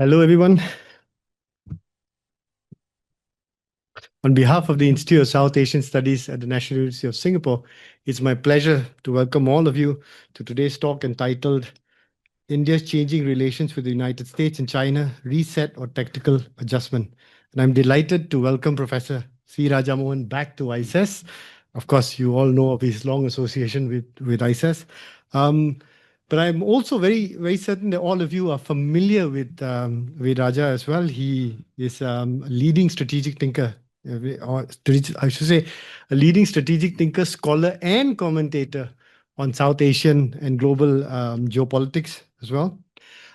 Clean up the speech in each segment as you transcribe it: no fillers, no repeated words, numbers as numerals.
Hello, everyone. On behalf of the Institute of South Asian Studies at the National University of Singapore, it's my pleasure to welcome all of you to today's talk entitled India's Changing Relations with the United States and China, Reset or Tactical Adjustment. And I'm delighted to welcome Professor C. Rajamohan back to ISES. Of course, you all know of his long association with ISES. But I'm also very, very certain that all of you are familiar with Raja as well. He is a leading strategic thinker, or I should say, a leading strategic thinker, scholar, and commentator on South Asian and global geopolitics as well.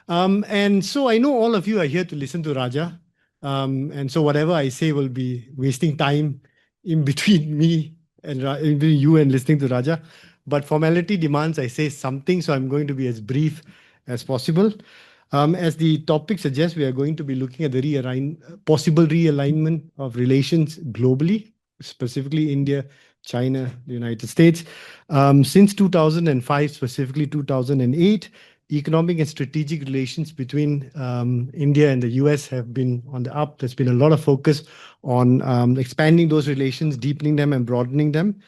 And so I know all of you are here to listen to Raja. And so whatever I say will be wasting time in between me and in between you and listening to Raja. But formality demands I say something, so I'm going to be as brief as possible. As the topic suggests, we are going to be looking at the possible realignment of relations globally, specifically India, China, the United States. Since 2005, specifically 2008, economic and strategic relations between India and the US have been on the up. There's been a lot of focus on expanding those relations, deepening them and broadening them.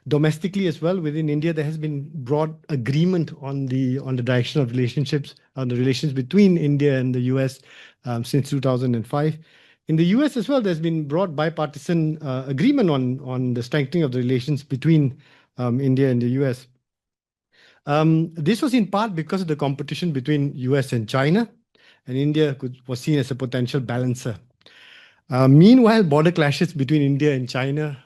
Domestically as well, within India, there has been broad agreement on the direction of relationships, on the relations between India and the US since 2005. In the US as well, there's been broad bipartisan agreement on the strengthening of the relations between India and the US. This was in part because of the competition between US and China, and India was seen as a potential balancer. Meanwhile, border clashes between India and China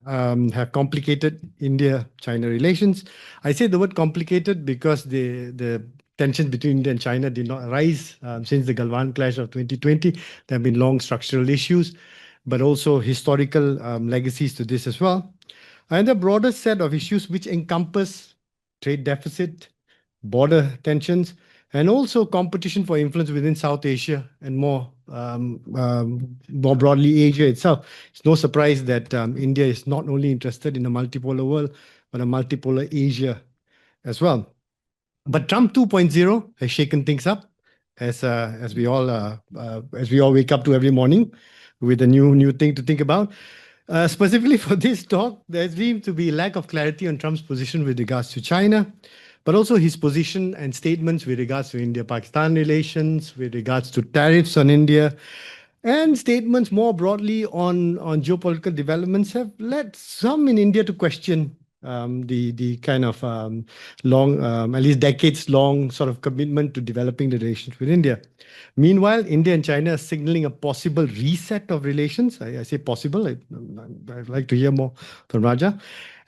have complicated India-China relations. I say the word complicated because the tensions between India and China did not arise since the Galwan clash of 2020. There have been long structural issues, but also historical legacies to this as well. And a broader set of issues which encompass trade deficit, border tensions, and also competition for influence within South Asia and more broadly Asia itself. It's no surprise that India is not only interested in a multipolar world, but a multipolar Asia as well. But Trump 2.0 has shaken things up, as we all wake up to every morning with a new thing to think about. Specifically for this talk, there seems to be lack of clarity on Trump's position with regards to China, but also his position and statements with regards to India-Pakistan relations, with regards to tariffs on India, and statements more broadly on geopolitical developments have led some in India to question the kind of long, at least decades-long sort of commitment to developing the relations with India. Meanwhile, India and China are signaling a possible reset of relations. I say possible. I'd like to hear more from Raja.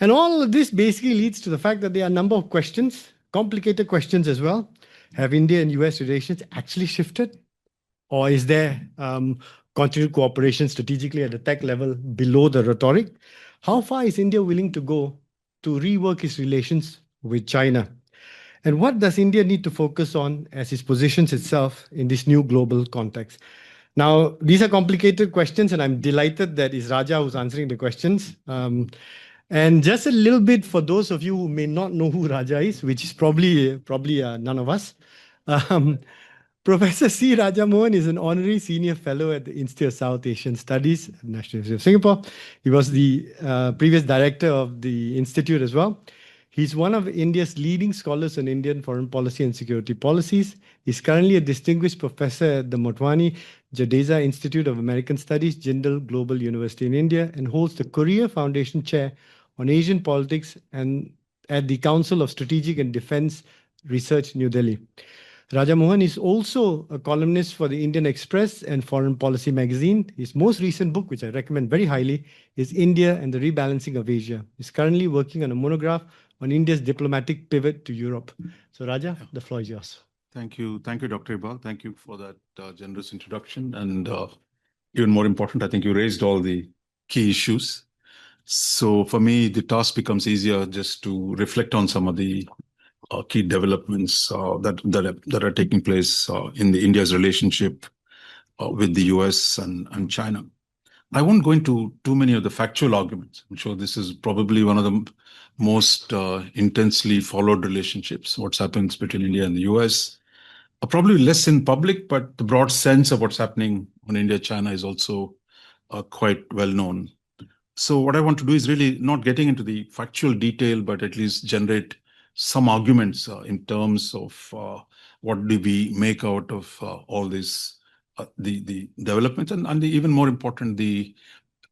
And all of this basically leads to the fact that there are a number of questions, complicated questions as well. Have India and US relations actually shifted? Or is there continued cooperation strategically at the tech level below the rhetoric? How far is India willing to go to rework its relations with China? And what does India need to focus on as it positions itself in this new global context? Now, these are complicated questions, and I'm delighted that it's Raja who's answering the questions. And just a little bit for those of you who may not know who Raja is, which is probably none of us. Professor C. Rajamohan is an honorary senior fellow at the Institute of South Asian Studies at the National University of Singapore. He was the previous director of the institute as well. He's one of India's leading scholars on Indian foreign policy and security policies. He's currently a distinguished professor at the Motwani Jadeja Institute of American Studies, Jindal Global University in India, and holds the Korea Foundation Chair on Asian Politics and at the Council of Strategic and Defense Research, New Delhi. Rajamohan is also a columnist for the Indian Express and Foreign Policy magazine. His most recent book, which I recommend very highly, is India and the Rebalancing of Asia. He's currently working on a monograph on India's diplomatic pivot to Europe. So Raja, the floor is yours. Thank you, Dr. Iqbal. Thank you for that generous introduction. And even more important, I think you raised all the key issues. So for me, the task becomes easier just to reflect on some of the key developments that are taking place in India's relationship with the US and China. I won't go into too many of the factual arguments. I'm sure this is probably one of the most intensely followed relationships, what's happens between India and the US. probably less in public, but the broad sense of what's happening on India-China is also quite well known. So what I want to do is really not getting into the factual detail, but at least generate some arguments in terms of what do we make out of all this, the developments, and the even more important, the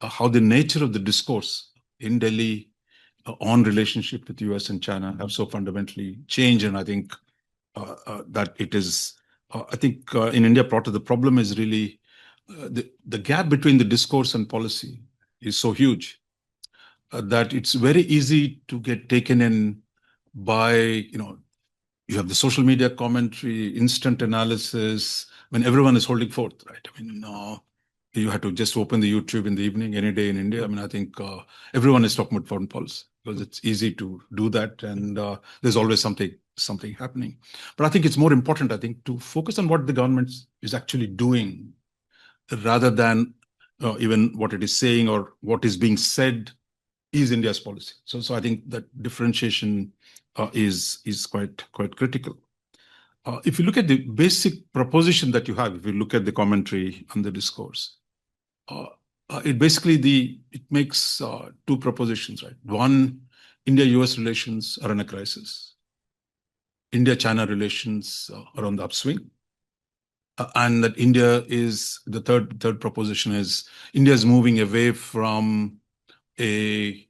how the nature of the discourse in Delhi on relationship with US and China have so fundamentally changed. And I think that it is, I think in India, part of the problem is really the gap between the discourse and policy is so huge that it's very easy to get taken in by, you have the social media commentary, instant analysis, when everyone is holding forth, right? I mean, you had to just open the YouTube in the evening, any day in India. I mean, I think everyone is talking about foreign policy because it's easy to do that, and there's always something happening. But I think it's more important, I think, to focus on what the government is actually doing rather than even what it is saying or what is being said is India's policy. So I think that differentiation is quite critical. If you look at the basic proposition that you have, if you look at the commentary and the discourse, it makes two propositions, right? One, India-US relations are in a crisis. India-China relations are on the upswing. And that India is, the third proposition is India is moving away from a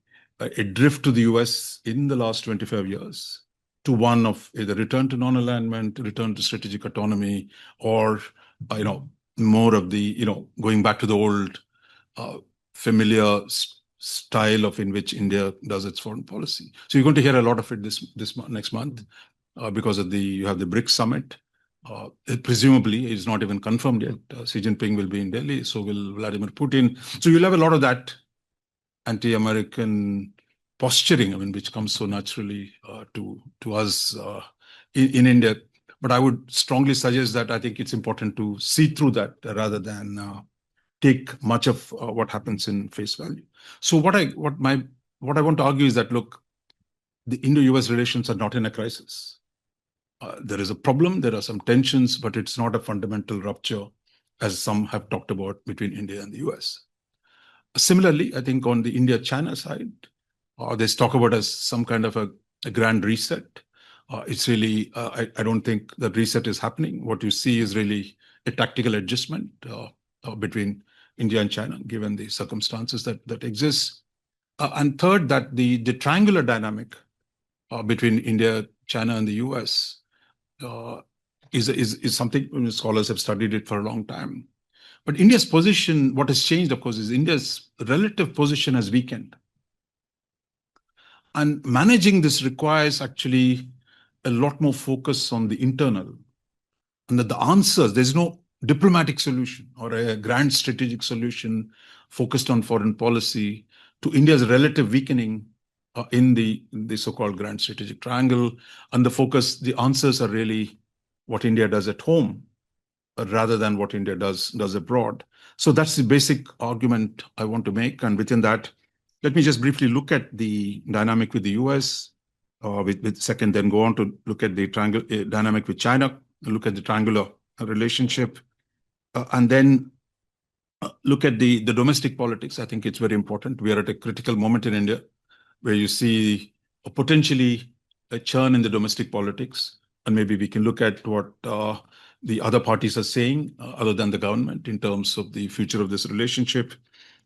drift to the US in the last 25 years to one of either return to non-alignment, return to strategic autonomy, or more of the going back to the old familiar style of in which India does its foreign policy. So you're going to hear a lot of it this next month because of you have the BRICS summit. It presumably is not even confirmed yet. Xi Jinping will be in Delhi, so will Vladimir Putin. So you'll have a lot of that anti-American posturing, I mean, which comes so naturally to us in India. But I would strongly suggest that I think it's important to see through that rather than take much of what happens in face value. So what I want to argue is that, look, the Indo-US relations are not in a crisis. There is a problem, there are some tensions, but it's not a fundamental rupture, as some have talked about, between India and the US. Similarly, I think on the India-China side, there's talk about as some kind of a grand reset. It's really, I don't think that reset is happening. What you see is really a tactical adjustment between India and China, given the circumstances that exist. And third, that the triangular dynamic between India, China, and the US is something scholars have studied it for a long time. But India's position, what has changed, of course, is India's relative position has weakened. And managing this requires actually a lot more focus on the internal. And that the answers, there's no diplomatic solution or a grand strategic solution focused on foreign policy to India's relative weakening in the so-called grand strategic triangle. And the answers are really what India does at home rather than what India does abroad. So that's the basic argument I want to make. And within that, let me just briefly look at the dynamic with the US, with second, then go on to look at the dynamic with China, look at the triangular relationship, and then look at the domestic politics. I think it's very important. We are at a critical moment in India where you see potentially a churn in the domestic politics. And maybe we can look at what the other parties are saying, other than the government, in terms of the future of this relationship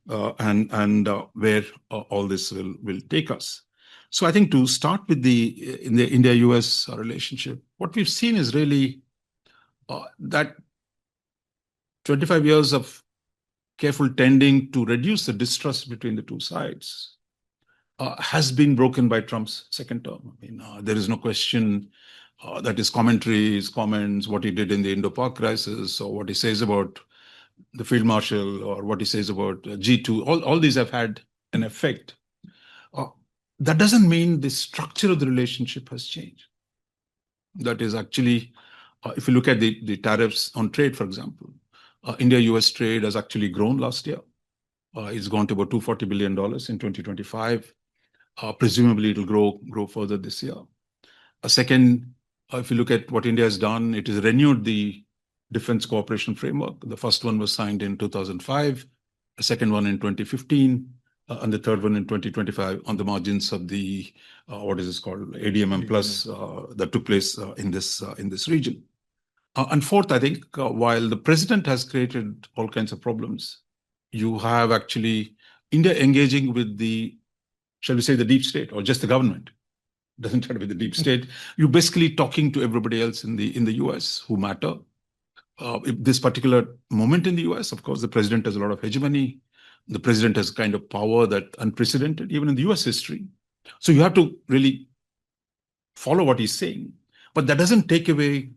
and where all this will take us. So I think to start with in the India-US relationship, what we've seen is really that 25 years of careful tending to reduce the distrust between the two sides has been broken by Trump's second term. I mean, there is no question that his commentary, his comments, what he did in the Indo-Pak crisis, or what he says about the field marshal, or what he says about G2, all these have had an effect. That doesn't mean the structure of the relationship has changed. That is actually, if you look at the tariffs on trade, for example, India-US trade has actually grown last year. It's gone to about $240 billion in 2025. Presumably, it'll grow further this year. Second, If you look at what India has done, it has renewed the defense cooperation framework. The first one was signed in 2005, the second one in 2015, and the third one in 2025 on the margins of the, what is this called, ADMM plus that took place in this region. And fourth, I think, while the president has created all kinds of problems, you have actually India engaging with the, shall we say, the deep state or just the government. Doesn't have to be the deep state. You're basically talking to everybody else in the US who matter. This particular moment in the US, of course, the president has a lot of hegemony. The president has kind of power that unprecedented, even in the US history. So you have to really follow what he's saying. But that doesn't take away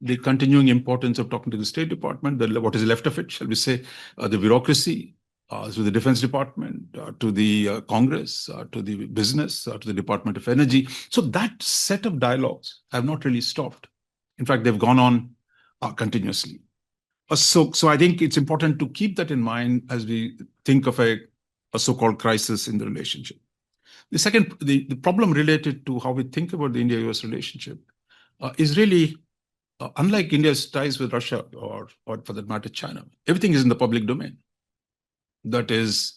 the continuing importance of talking to the State Department, what is left of it, shall we say, the bureaucracy, to the Defense Department, to the Congress, to the business, to the Department of Energy. So that set of dialogues have not really stopped. In fact, they've gone on continuously. So I think it's important to keep that in mind as we think of a so-called crisis in the relationship. The second, the problem related to how we think about the India-US relationship is really, unlike India's ties with Russia or for that matter, China, everything is in the public domain. That is,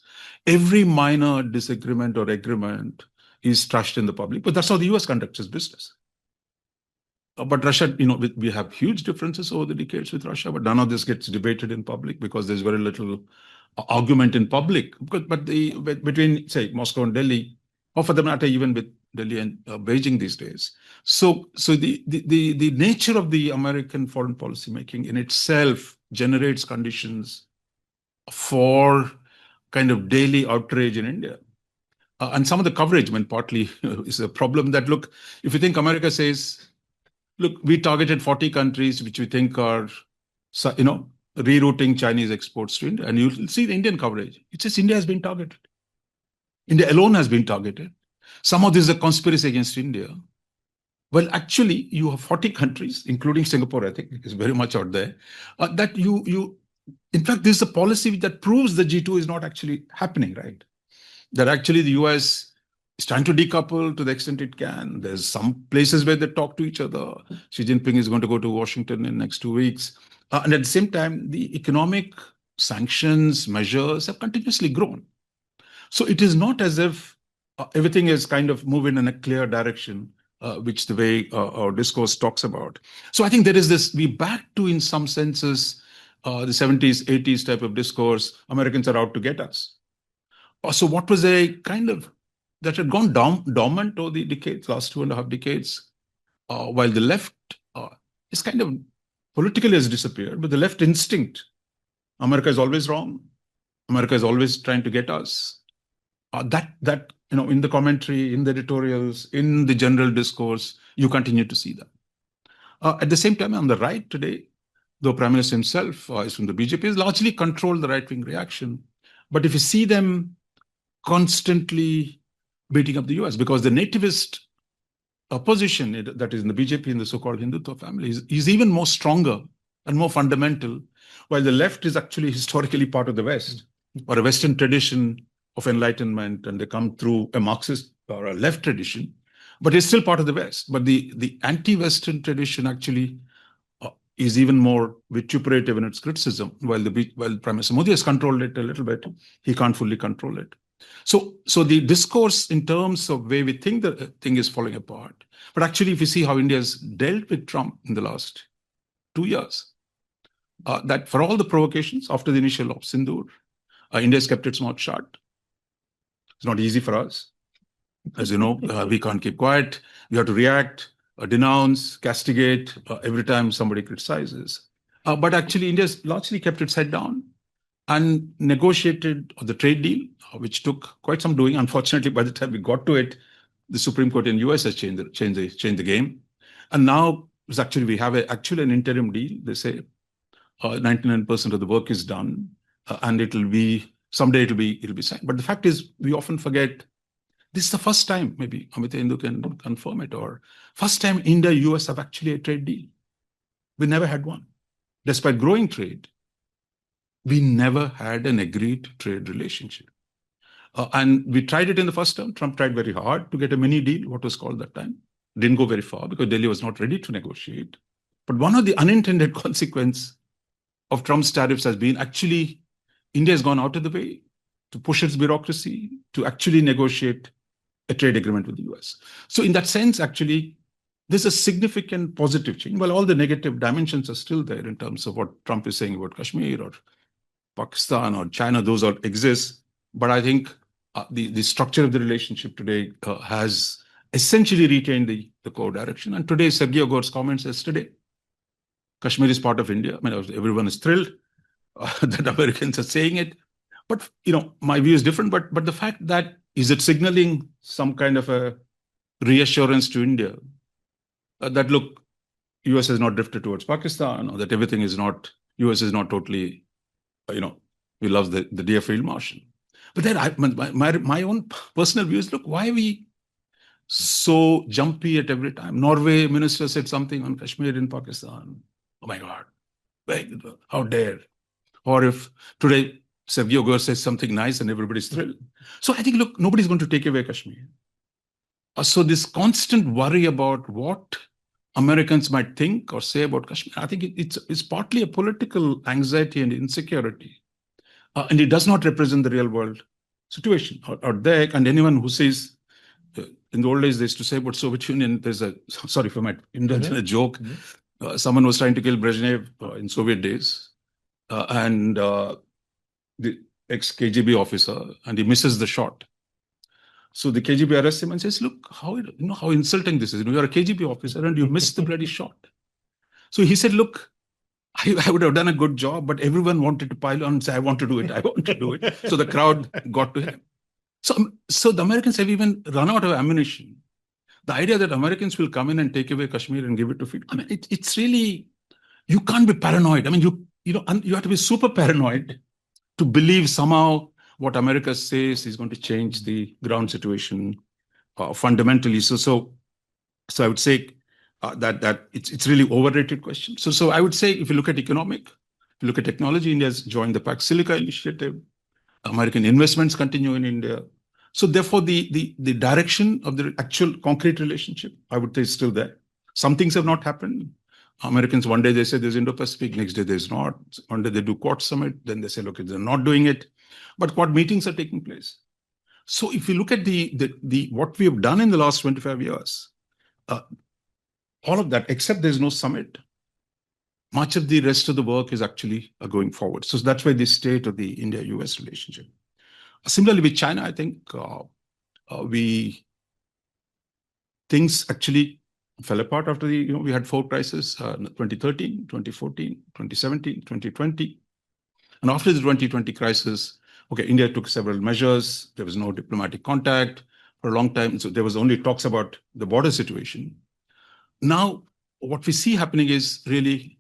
every minor disagreement or agreement is trashed in the public, but that's how the US conducts its business. But Russia, we have huge differences over the decades with Russia, but none of this gets debated in public because there's very little argument in public. But between, say, Moscow and Delhi, or for the matter, even with Delhi and Beijing these days. So the nature of the American foreign policy making in itself generates conditions for kind of daily outrage in India. And some of the coverage, partly is a problem that, look, if you think America says, look, we targeted 40 countries which we think are, rerouting Chinese exports to India. And you'll see the Indian coverage. It says India has been targeted. India alone has been targeted. Somehow this is a conspiracy against India. Well, actually, you have 40 countries, including Singapore, I think, is very much out there, that in fact, this is a policy that proves the G2 is not actually happening, right? That actually the US is trying to decouple to the extent it can. There's some places where they talk to each other. Xi Jinping is going to go to Washington in the next 2 weeks. And at the same time, the economic sanctions measures have continuously grown. So it is not as if everything is kind of moving in a clear direction, which the way our discourse talks about. So I think there is this, we back to, in some senses, the 70s, 80s type of discourse, Americans are out to get us. So what was a kind of, that had gone dormant over the decades, last 2.5 decades, while the left is kind of politically has disappeared, but the left instinct, America is always wrong, America is always trying to get us. That in the commentary, in the editorials, in the general discourse, you continue to see that. At the same time, on the right today, the Prime Minister himself is from the BJP, has largely controlled the right-wing reaction. But if you see them constantly beating up the US, because the nativist opposition that is in the BJP and the so-called Hindutva family is even more stronger and more fundamental, while the left is actually historically part of the West or a Western tradition of enlightenment, and they come through a Marxist or a left tradition, but it's still part of the West. But the anti-Western tradition actually is even more vituperative in its criticism, while Prime Minister Modi has controlled it a little bit, he can't fully control it. So the discourse in terms of where we think the thing is falling apart, but actually if you see how India has dealt with Trump in the last 2 years, that for all the provocations after the initial of Sindoor, India has kept its mouth shut. It's not easy for us. As you know, we can't keep quiet. We have to react, denounce, castigate every time somebody criticizes. But actually, India has largely kept its head down and negotiated the trade deal, which took quite some doing. Unfortunately, by the time we got to it, the Supreme Court in the US has changed the game. And now, we have actually an interim deal. They say 99% of the work is done, and someday it'll be signed. But the fact is, we often forget, this is the first time, maybe Amit Indu can confirm it, or first time India-US have actually a trade deal. We never had one. Despite growing trade, we never had an agreed trade relationship. And we tried it in the first term. Trump tried very hard to get a mini deal, what was called that time. didn't go very far because Delhi was not ready to negotiate. But one of the unintended consequences of Trump's tariffs has been actually India has gone out of the way to push its bureaucracy to actually negotiate a trade agreement with the US. So in that sense, actually, there's a significant positive change. Well, all the negative dimensions are still there in terms of what Trump is saying about Kashmir or Pakistan or China, those all exist. But I think the structure of the relationship today has essentially retained the core direction. And today, Sergio Gore's comments yesterday, Kashmir is part of India. I mean, everyone is thrilled that Americans are saying it. But, my view is different. But the fact that, is it signaling some kind of a reassurance to India that, look, US has not drifted towards Pakistan, or that everything is not, US is not totally, we love the dear field marshal. But then my own personal view is, look, why are we so jumpy at every time? Norway minister said something on Kashmir in Pakistan. Oh my God, how dare. Or if today Sergio Gore says something nice and everybody's thrilled. So I think, look, nobody's going to take away Kashmir. So this constant worry about what Americans might think or say about Kashmir, I think it's partly a political anxiety and insecurity. And it does not represent the real world situation out there. And anyone who says, in the old days, they used to say about Soviet Union, sorry for my indulgence, a joke. Someone was trying to kill Brezhnev in Soviet days. And the ex-KGB officer, and he misses the shot. So the KGB arrests him and says, look, how insulting this is. You're a KGB officer and you missed the bloody shot. So he said, look, I would have done a good job, but everyone wanted to pile on and say, I want to do it, I want to do it. So the crowd got to him. So the Americans have even run out of ammunition. The idea that Americans will come in and take away Kashmir and give it to freedom, I mean, it's really, you can't be paranoid. I mean, you have to be super paranoid to believe somehow what America says is going to change the ground situation fundamentally. So I would say that it's really overrated question. So I would say, if you look at economic, if you look at technology, India's joined the Pax Silica initiative. American investments continue in India. So therefore, the direction of the actual concrete relationship, I would say, is still there. Some things have not happened. Americans, one day they say there's Indo-Pacific, next day there's not. One day they do Quad Summit, then they say, look, they're not doing it. But Quad meetings are taking place. So if you look at what we have done in the last 25 years, all of that, except there's no summit, much of the rest of the work is actually going forward. So that's why the state of the India-US relationship. Similarly with China, I think things actually fell apart after we had four crises, 2013, 2014, 2017, 2020. And after the 2020 crisis, okay, India took several measures. There was no diplomatic contact for a long time. So there was only talks about the border situation. Now, what we see happening is really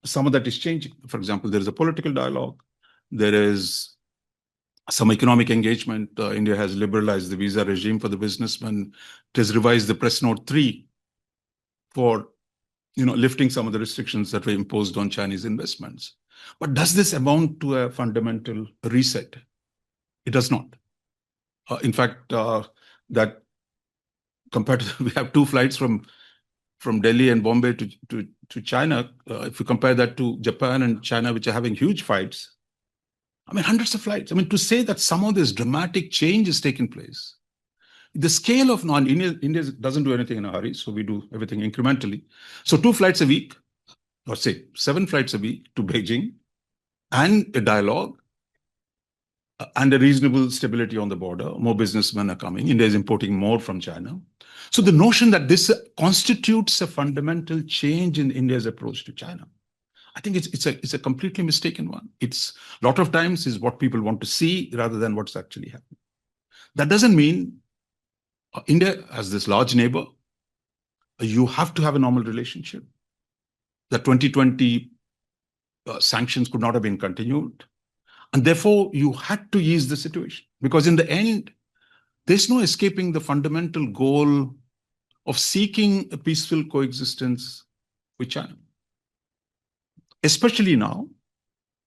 some of that is changing. For example, there is a political dialogue. There is some economic engagement. India has liberalized the visa regime for the businessmen. It has revised the Press Note 3 for lifting some of the restrictions that were imposed on Chinese investments. But does this amount to a fundamental reset? It does not. In fact, that compared to, we have two flights from Delhi and Bombay to China. If you compare that to Japan and China, which are having huge fights, I mean, hundreds of flights. I mean, to say that somehow this dramatic change is taking place, the scale of India doesn't do anything in a hurry, so we do everything incrementally. So 2 flights a week, or say 7 flights a week to Beijing, and a dialogue, and a reasonable stability on the border. More businessmen are coming. India is importing more from China. So the notion that this constitutes a fundamental change in India's approach to China, I think it's a completely mistaken one. It's a lot of times is what people want to see rather than what's actually happening. That doesn't mean India, as this large neighbor, you have to have a normal relationship. The 2020 sanctions could not have been continued. And therefore, you had to ease the situation. Because in the end, there's no escaping the fundamental goal of seeking a peaceful coexistence with China. Especially now,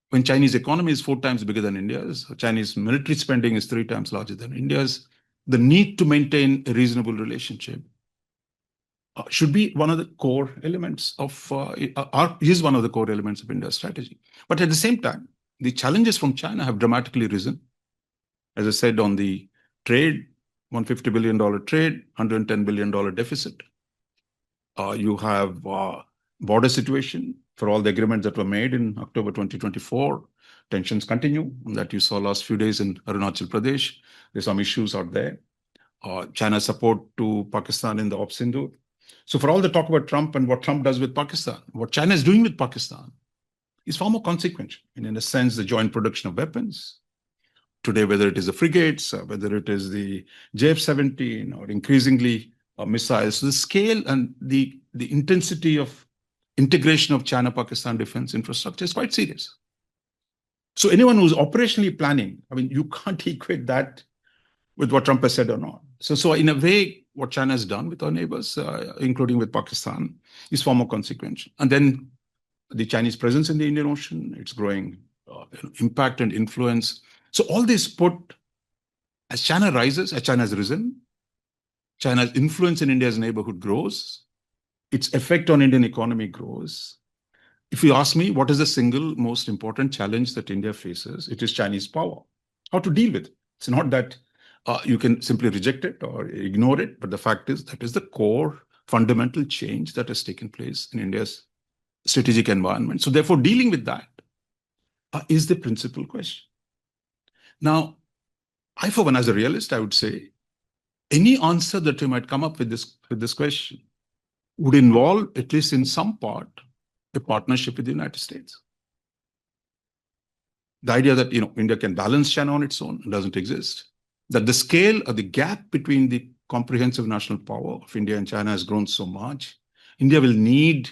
when Chinese economy is 4 times bigger than India's, Chinese military spending is 3 times larger than India's, the need to maintain a reasonable relationship should be one of the core elements of, is one of the core elements of India's strategy. But at the same time, the challenges from China have dramatically risen. As I said, on the trade, $150 billion trade, $110 billion deficit. You have border situation for all the agreements that were made in October 2024. Tensions continue, that you saw last few days in Arunachal Pradesh. There's some issues out there. China's support to Pakistan in the Op Sindhu. So for all the talk about Trump and what Trump does with Pakistan, what China is doing with Pakistan is far more consequential. And in a sense, the joint production of weapons, today, whether it is the frigates, whether it is the JF-17 or increasingly missiles, the scale and the intensity of integration of China-Pakistan defense infrastructure is quite serious. So anyone who's operationally planning, I mean, you can't equate that with what Trump has said or not. So in a way, what China has done with our neighbors, including with Pakistan, is far more consequential. And then the Chinese presence in the Indian Ocean, its growing impact and influence. So all this put, as China rises, as China has risen, China's influence in India's neighborhood grows, its effect on Indian economy grows. If you ask me, what is the single most important challenge that India faces? It is Chinese power. How to deal with it? It's not that you can simply reject it or ignore it, but the fact is that is the core fundamental change that has taken place in India's strategic environment. So therefore, dealing with that is the principal question. Now, I, for one, as a realist, I would say any answer that you might come up with this question would involve, at least in some part, a partnership with the United States. The idea that India can balance China on its own doesn't exist. That the scale or the gap between the comprehensive national power of India and China has grown so much, India will need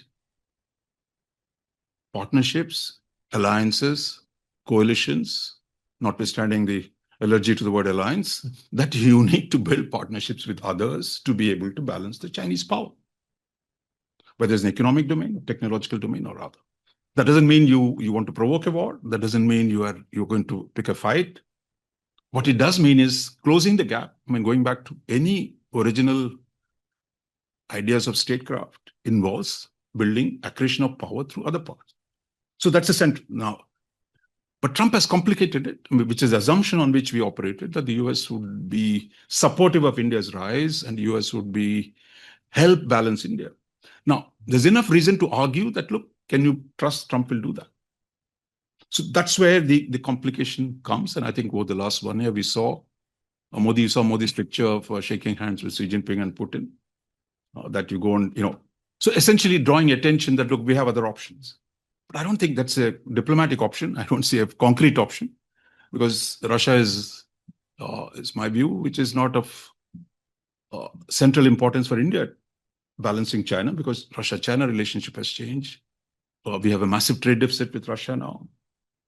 partnerships, alliances, coalitions, notwithstanding the allergy to the word alliance, that you need to build partnerships with others to be able to balance the Chinese power, whether it's an economic domain, technological domain, or other. That doesn't mean you want to provoke a war. That doesn't mean you're going to pick a fight. What it does mean is closing the gap. I mean, going back to any original ideas of statecraft involves building accretion of power through other parts. So that's the center now. But Trump has complicated it, which is the assumption on which we operated, that the US would be supportive of India's rise and the US would be help balance India. Now, there's enough reason to argue that, look, can you trust Trump will do that? So that's where the complication comes. And I think over the last 1 year, we saw Modi's picture of shaking hands with Xi Jinping and Putin, that you go and, so essentially drawing attention that, look, we have other options. But I don't think that's a diplomatic option. I don't see a concrete option because Russia is my view, which is not of central importance for India balancing China, because Russia-China relationship has changed. We have a massive trade deficit with Russia now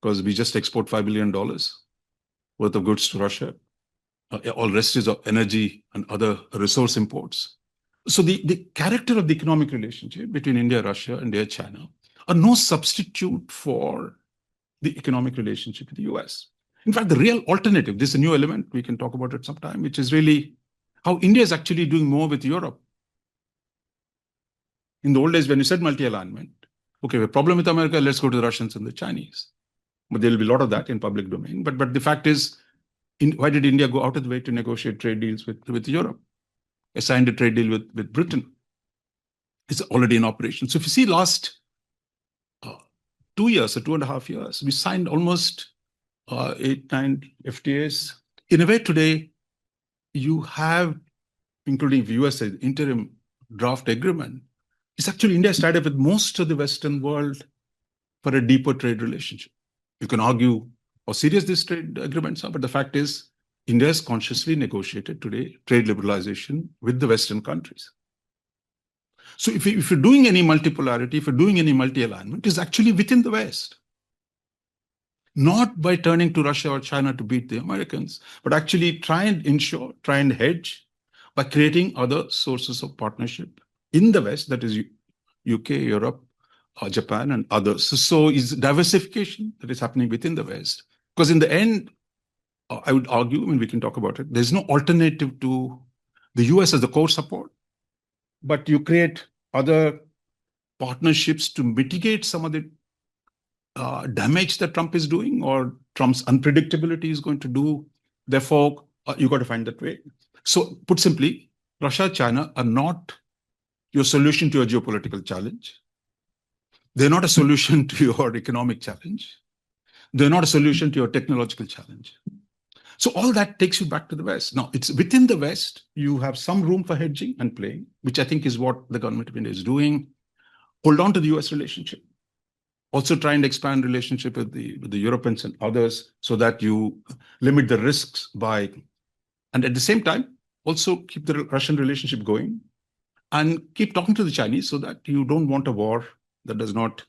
because we just export $5 billion worth of goods to Russia. All rest is energy and other resource imports. So the character of the economic relationship between India, Russia, India, China are no substitute for the economic relationship with the US. In fact, the real alternative, this is a new element, we can talk about it sometime, which is really how India is actually doing more with Europe. In the old days, when you said multi-alignment, okay, we have a problem with America, let's go to the Russians and the Chinese. But there will be a lot of that in public domain. But the fact is, why did India go out of the way to negotiate trade deals with Europe? They signed a trade deal with Britain. It's already in operation. So if you see last 2 years or 2.5 years, we signed almost 8-9 FTAs. In a way today, you have, including the US, interim draft agreement. It's actually India started with most of the Western world for a deeper trade relationship. You can argue how serious these trade agreements are, but the fact is, India has consciously negotiated today trade liberalization with the Western countries. So if you're doing any multipolarity, if you're doing any multi-alignment, it's actually within the West. Not by turning to Russia or China to beat the Americans, but actually try and hedge by creating other sources of partnership in the West, that is UK, Europe, Japan, and others. So it's diversification that is happening within the West. Because in the end, I would argue, we can talk about it, there's no alternative to the US as the core support. but you create other partnerships to mitigate some of the damage that Trump is doing or Trump's unpredictability is going to do. Therefore, you got to find that way. So, put simply, Russia, China are not your solution to your geopolitical challenge. They're not a solution to your economic challenge. They're not a solution to your technological challenge. So all that takes you back to the West. Now, it's within the West, you have some room for hedging and playing, which I think is what the government of India is doing. Hold on to the US relationship. Also try and expand relationship with the Europeans and others so that you limit the risks by, and at the same time, also keep the Russian relationship going and keep talking to the Chinese so that you don't want a war that does not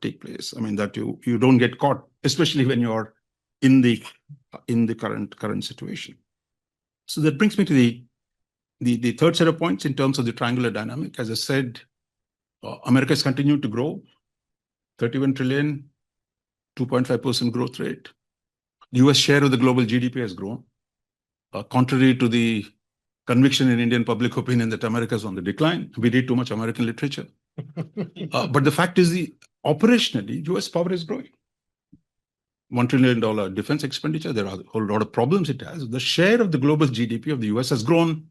take place. I mean, that you don't get caught, especially when you're in the current situation. So that brings me to the third set of points in terms of the triangular dynamic. As I said, America has continued to grow, 31 trillion, 2.5% growth rate. The US share of the global GDP has grown, contrary to the conviction in Indian public opinion that America is on the decline. We read too much American literature. But the fact is, operationally, US power is growing. $1 trillion defense expenditure. There are a whole lot of problems it has. The share of the global GDP of the US has grown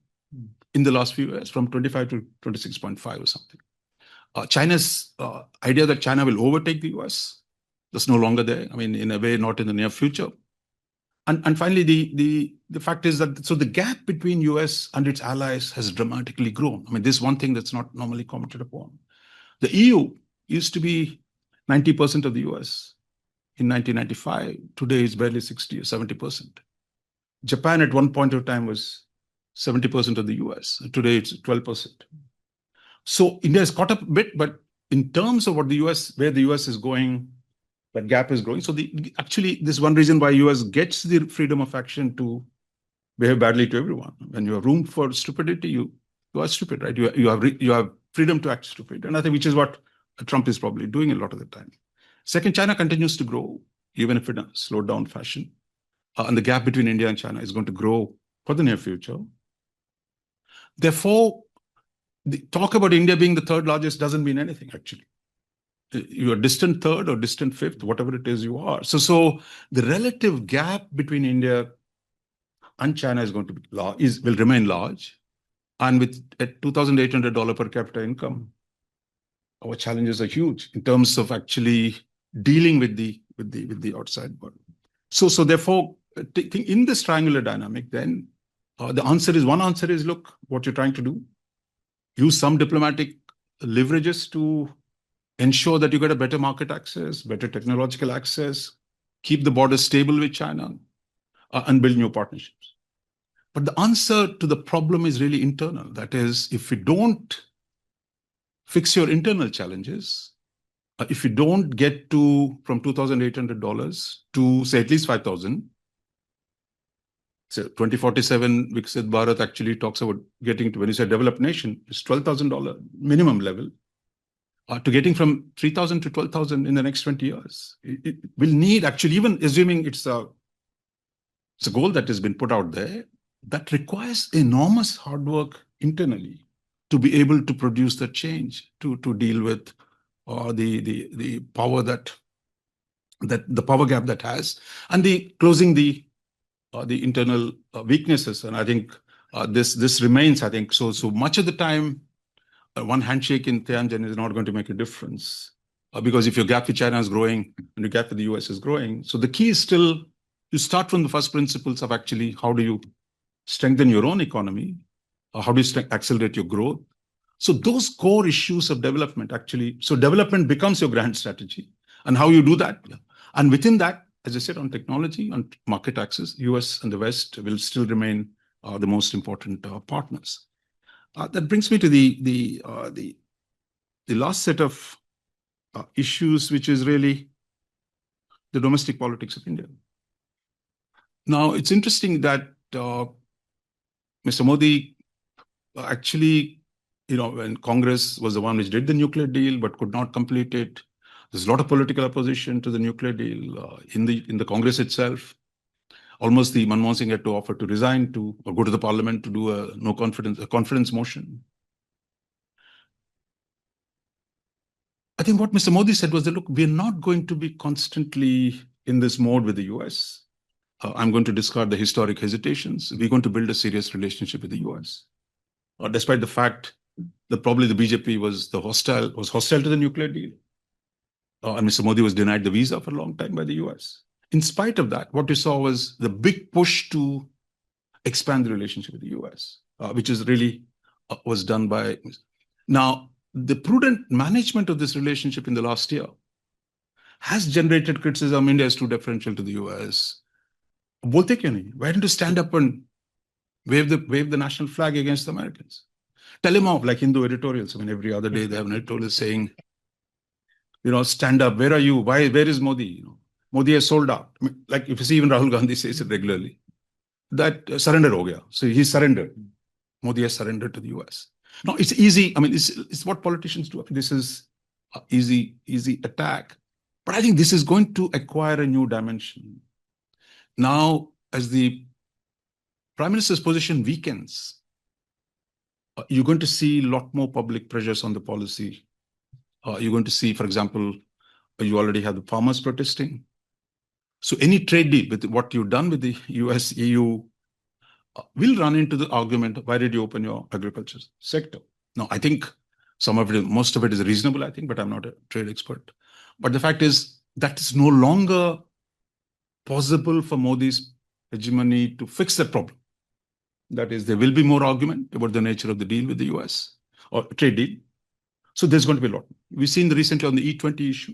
in the last few years from 25 to 26.5 or something. China's idea that China will overtake the US, that's no longer there. I mean, in a way, not in the near future. And finally, the fact is that so the gap between US and its allies has dramatically grown. I mean, this is one thing that's not normally commented upon. The EU used to be 90% of the US in 1995. Today it's barely 60 or 70%. Japan at one point of time was 70% of the US. Today it's 12%. So India has caught up a bit, but in terms of what the US, where the US is going, that gap is growing. So actually, this is one reason why US gets the freedom of action to behave badly to everyone. When you have room for stupidity, you are stupid, right? You have freedom to act stupid. And I think which is what Trump is probably doing a lot of the time. Second, China continues to grow, even if in a slowed down fashion. And the gap between India and China is going to grow for the near future. Therefore, the talk about India being the third largest doesn't mean anything, actually. You are distant third or distant fifth, whatever it is you are. So the relative gap between India and China is going to be will remain large. And with at $2,800 per capita income, our challenges are huge in terms of actually dealing with the outside world. So therefore, in this triangular dynamic, then the answer is look what you're trying to do. Use some diplomatic leverages to ensure that you get a better market access, better technological access, keep the border stable with China, and build new partnerships. But the answer to the problem is really internal. That is, if you don't fix your internal challenges, if you don't get to from $2,800 to say at least 5,000, so 2047, Viksit Bharat actually talks about getting to, when you say developed nation, it's $12,000 minimum level. To getting from 3,000 to 12,000 in the next 20 years. It will need actually, even assuming it's a goal that has been put out there, that requires enormous hard work internally to be able to produce the change, to deal with the power that the power gap that has, and the closing the internal weaknesses. And I think this remains, I think, so much of the time, one handshake in Tianjin is not going to make a difference because if your gap with China is growing and your gap with the US is growing. So the key is still, you start from the first principles of actually how do you strengthen your own economy? How do you accelerate your growth? So those core issues of development actually, so development becomes your grand strategy and how you do that. And within that, as I said, on technology, on market access, US and the West will still remain the most important partners. That brings me to the last set of issues, which is really the domestic politics of India. Now, it's interesting that Mr. Modi actually, when Congress was the one which did the nuclear deal but could not complete it, there's a lot of political opposition to the nuclear deal in the Congress itself. Almost the Manmohan Singh had to offer to resign or go to the parliament to do a confidence motion. I think what Mr. Modi said was that, look, we're not going to be constantly in this mode with the US. I'm going to discard the historic hesitations. We're going to build a serious relationship with the US. Despite the fact that probably the BJP was hostile to the nuclear deal. And Mr. Modi was denied the visa for a long time by the US. In spite of that, what we saw was the big push to expand the relationship with the US, which is really was done by. Now, the prudent management of this relationship in the last year has generated criticism. India is too deferential to the US. बोलते क्यों नहीं? Why don't you stand up and wave the national flag against the Americans? Tell him off like Hindu editorials. I mean, every other day they have an editorial saying, stand up. Where are you? Where is Modi? Modi has sold out. I mean, like if you see even Rahul Gandhi says it regularly, that surrender ho gaya. So he surrendered. Modi has surrendered to the US. No, it's easy. I mean, it's what politicians do. This is an easy attack. But I think this is going to acquire a new dimension. Now, as the Prime Minister's position weakens, you're going to see a lot more public pressures on the policy. You're going to see, for example, you already have the farmers protesting. So any trade deal with what you've done with the US, EU, will run into the argument, why did you open your agriculture sector? Now, I think most of it is reasonable, I think, but I'm not a trade expert. But the fact is that is no longer possible for Modi's hegemony to fix that problem. That is, there will be more argument about the nature of the deal with the US or trade deal. So there's going to be a lot. We've seen recently on the E20 issue,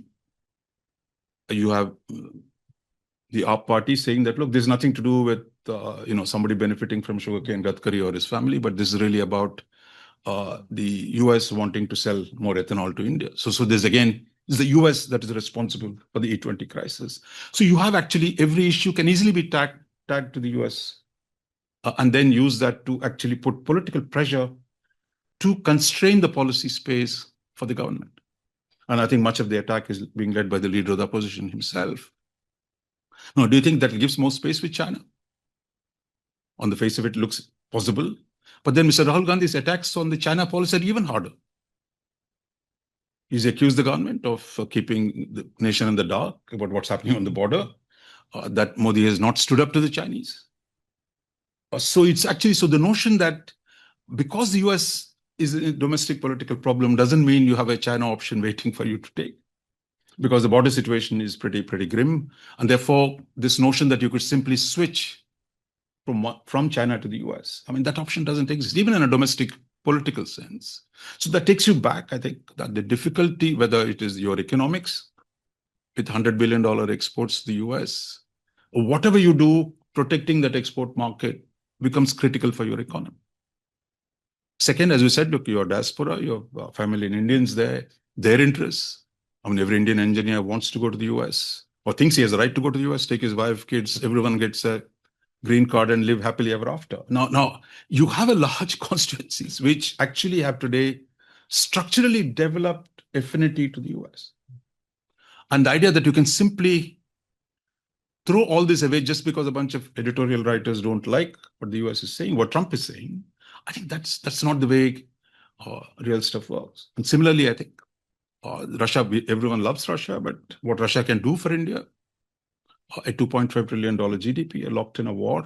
you have the AAP party saying that, look, there's nothing to do with somebody benefiting from sugarcane Gadkari or his family, but this is really about the US wanting to sell more ethanol to India. So there's again, it's the US that is responsible for the E20 crisis. So you have actually every issue can easily be tagged to the US and then use that to actually put political pressure to constrain the policy space for the government. And I think much of the attack is being led by the leader of the opposition himself. Now, do you think that gives more space with China? On the face of it, looks possible. But then Mr. Rahul Gandhi's attacks on the China policy are even harder. He's accused the government of keeping the nation in the dark about what's happening on the border, that Modi has not stood up to the Chinese. So it's actually, so the notion that because the US is a domestic political problem doesn't mean you have a China option waiting for you to take. Because the border situation is pretty grim. And therefore, this notion that you could simply switch from China to the US, I mean, that option doesn't exist, even in a domestic political sense. So that takes you back, I think, that the difficulty, whether it is your economics with $100 billion exports to the US, or whatever you do, protecting that export market becomes critical for your economy. Second, as we said, look, your diaspora, your family and Indians there, their interests. I mean, every Indian engineer wants to go to the US or thinks he has a right to go to the US, take his wife, kids, everyone gets a green card and live happily ever after. Now, you have a large constituencies which actually have today structurally developed affinity to the US. And the idea that you can simply throw all this away just because a bunch of editorial writers don't like what the US is saying, what Trump is saying, I think that's not the way real stuff works. And similarly, I think Russia, everyone loves Russia, but what Russia can do for India, a $2.5 trillion GDP, locked in a war,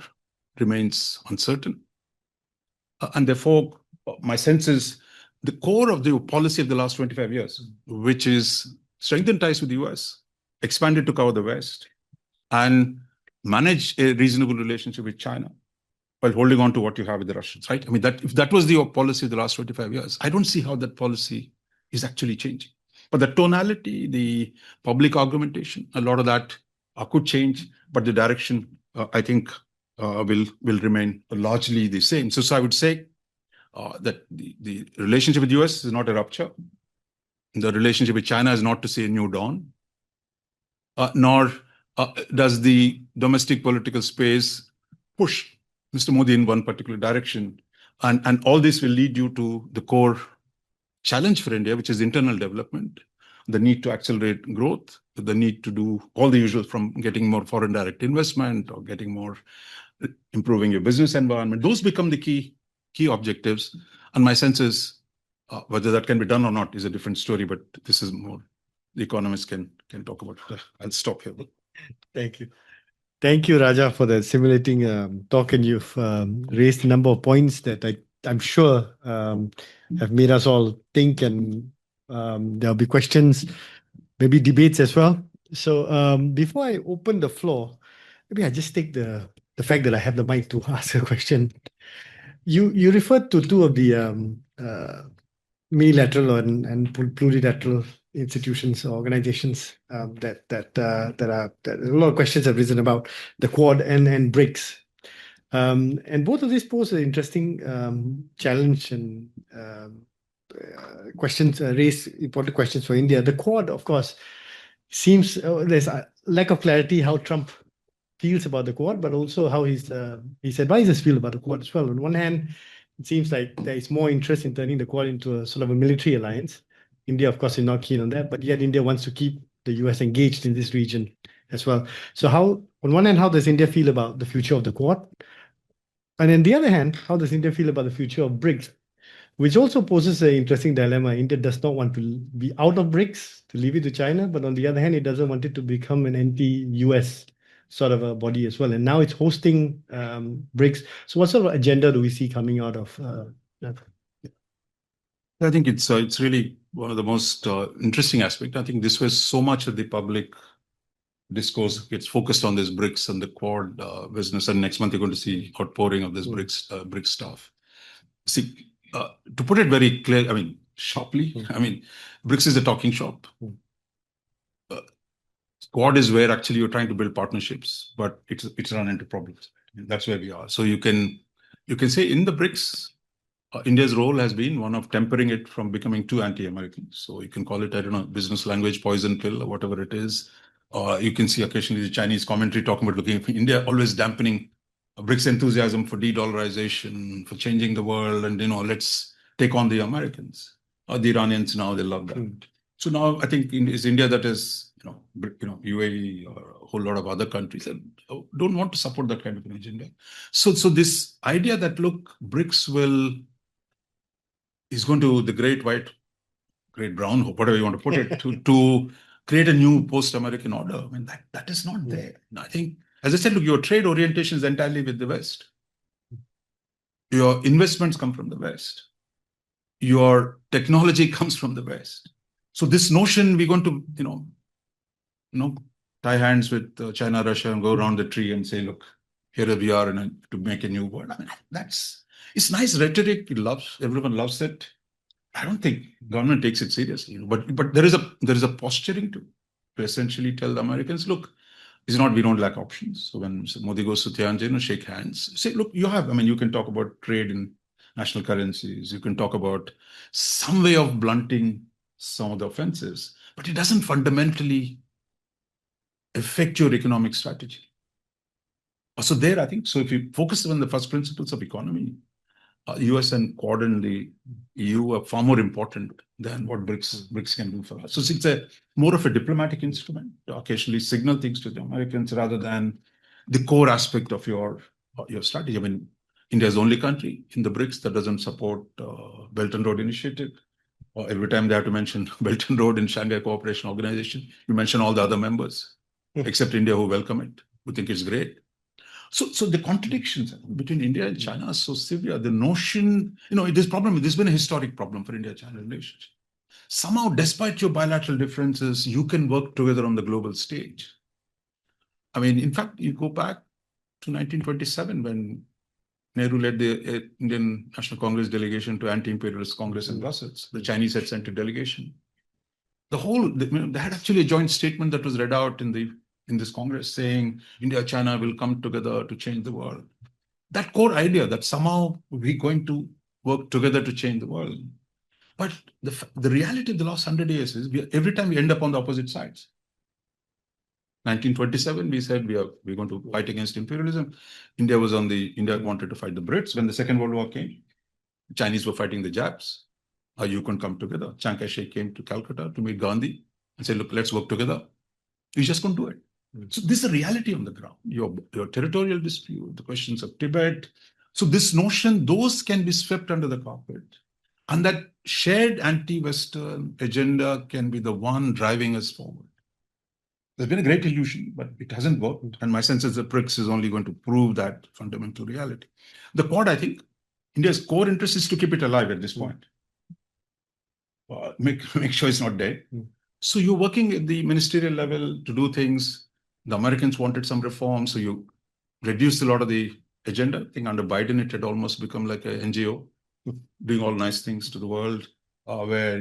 remains uncertain. And therefore, my sense is the core of the policy of the last 25 years, which is strengthen ties with the US, expand it to cover the West, and manage a reasonable relationship with China while holding on to what you have with the Russians, right? I mean, if that was the policy of the last 25 years, I don't see how that policy is actually changing. But the tonality, the public argumentation, a lot of that could change, but the direction, I think, will remain largely the same. So I would say that the relationship with the US is not a rupture. The relationship with China is not to see a new dawn, nor does the domestic political space push Mr. Modi in one particular direction. And all this will lead you to the core challenge for India, which is internal development, the need to accelerate growth, the need to do all the usual from getting more foreign direct investment or getting more, improving your business environment. Those become the key objectives. And my sense is whether that can be done or not is a different story, but this is more the economists can talk about it. I'll stop here. Thank you. Thank you, Raja, for the stimulating talk, and you've raised a number of points that I'm sure have made us all think, and there'll be questions, maybe debates as well. So before I open the floor, maybe I just take the fact that I have the mic to ask a question. You referred to two of the unilateral and plurilateral institutions or organizations that a lot of questions have risen about the Quad and BRICS. And both of these pose an interesting challenge and questions raise important questions for India. The Quad, of course, seems there's a lack of clarity how Trump feels about the Quad, but also how his advisors feel about the Quad as well. On one hand, it seems like there is more interest in turning the Quad into a sort of a military alliance. India, of course, is not keen on that, but yet India wants to keep the US engaged in this region as well. So on one hand, how does India feel about the future of the Quad? And on the other hand, how does India feel about the future of BRICS? Which also poses an interesting dilemma. India does not want to be out of BRICS, to leave it to China, but on the other hand, it doesn't want it to become an anti-US sort of a body as well. And now it's hosting BRICS. So what sort of agenda do we see coming out of that? I think it's really one of the most interesting aspects. I think this was so much of the public discourse gets focused on this BRICS and the Quad business, and next month you're going to see outpouring of this BRICS stuff. See, to put it very clear, I mean, sharply, I mean, BRICS is a talking shop. Quad is where actually you're trying to build partnerships, but it's run into problems. That's where we are. So you can say in the BRICS, India's role has been one of tempering it from becoming too anti-American. So you can call it, I don't know, business language, poison pill, or whatever it is. You can see occasionally the Chinese commentary talking about looking at India, always dampening BRICS enthusiasm for de-dollarization, for changing the world, and let's take on the Americans. The Iranians now, they love that. So now I think it's India that is, UAE or a whole lot of other countries that don't want to support that kind of an agenda. So this idea that, look, BRICS is going to the great white, great brown, whatever you want to put it, to create a new post-American order. I mean, that is not there. I think, as I said, look, your trade orientation is entirely with the West. Your investments come from the West. Your technology comes from the West. So this notion we're going to, tie hands with China, Russia, and go around the tree and say, look, here we are to make a new world. I mean, it's nice rhetoric. Everyone loves it. I don't think government takes it seriously. But there is a posturing to essentially tell the Americans, look, it's not we don't lack options. So when Modi goes to Tianjin, shake hands, say, look, you can talk about trade in national currencies. You can talk about some way of blunting some of the offenses, but it doesn't fundamentally affect your economic strategy. So there, I think, so if you focus on the first principles of economy, US and Quad and the EU are far more important than what BRICS can do for us. So it's more of a diplomatic instrument to occasionally signal things to the Americans rather than the core aspect of your strategy. I mean, India is the only country in the BRICS that doesn't support Belt and Road Initiative. Or every time they have to mention Belt and Road in Shanghai Cooperation Organization, you mention all the other members, except India, who welcome it, who think it's great. So the contradictions between India and China are so severe. The notion, there's been a historic problem for India-China relationship. Somehow, despite your bilateral differences, you can work together on the global stage. I mean, in fact, you go back to 1927 when Nehru led the Indian National Congress delegation to Anti-Imperialist Congress in Brussels. The Chinese had sent a delegation. They had actually a joint statement that was read out in this Congress saying India, China will come together to change the world. That core idea that somehow we're going to work together to change the world. But the reality of the last 100 years is every time we end up on the opposite sides. 1927, we said we're going to fight against imperialism. India wanted to fight the Brits. When the Second World War came, the Chinese were fighting the Japs. You can come together. Chiang Kai-shek came to Calcutta to meet Gandhi and said, look, let's work together. You just couldn't do it. So this is a reality on the ground. Your territorial dispute, the questions of Tibet. So this notion, those can be swept under the carpet. And that shared anti-Western agenda can be the one driving us forward. There's been a great illusion, but it hasn't worked. And my sense is the BRICS is only going to prove that fundamental reality. The Quad, I think, India's core interest is to keep it alive at this point. Make sure it's not dead. So you're working at the ministerial level to do things. The Americans wanted some reform, so you reduced a lot of the agenda. I think under Biden, it had almost become like a NGO, doing all nice things to the world, where,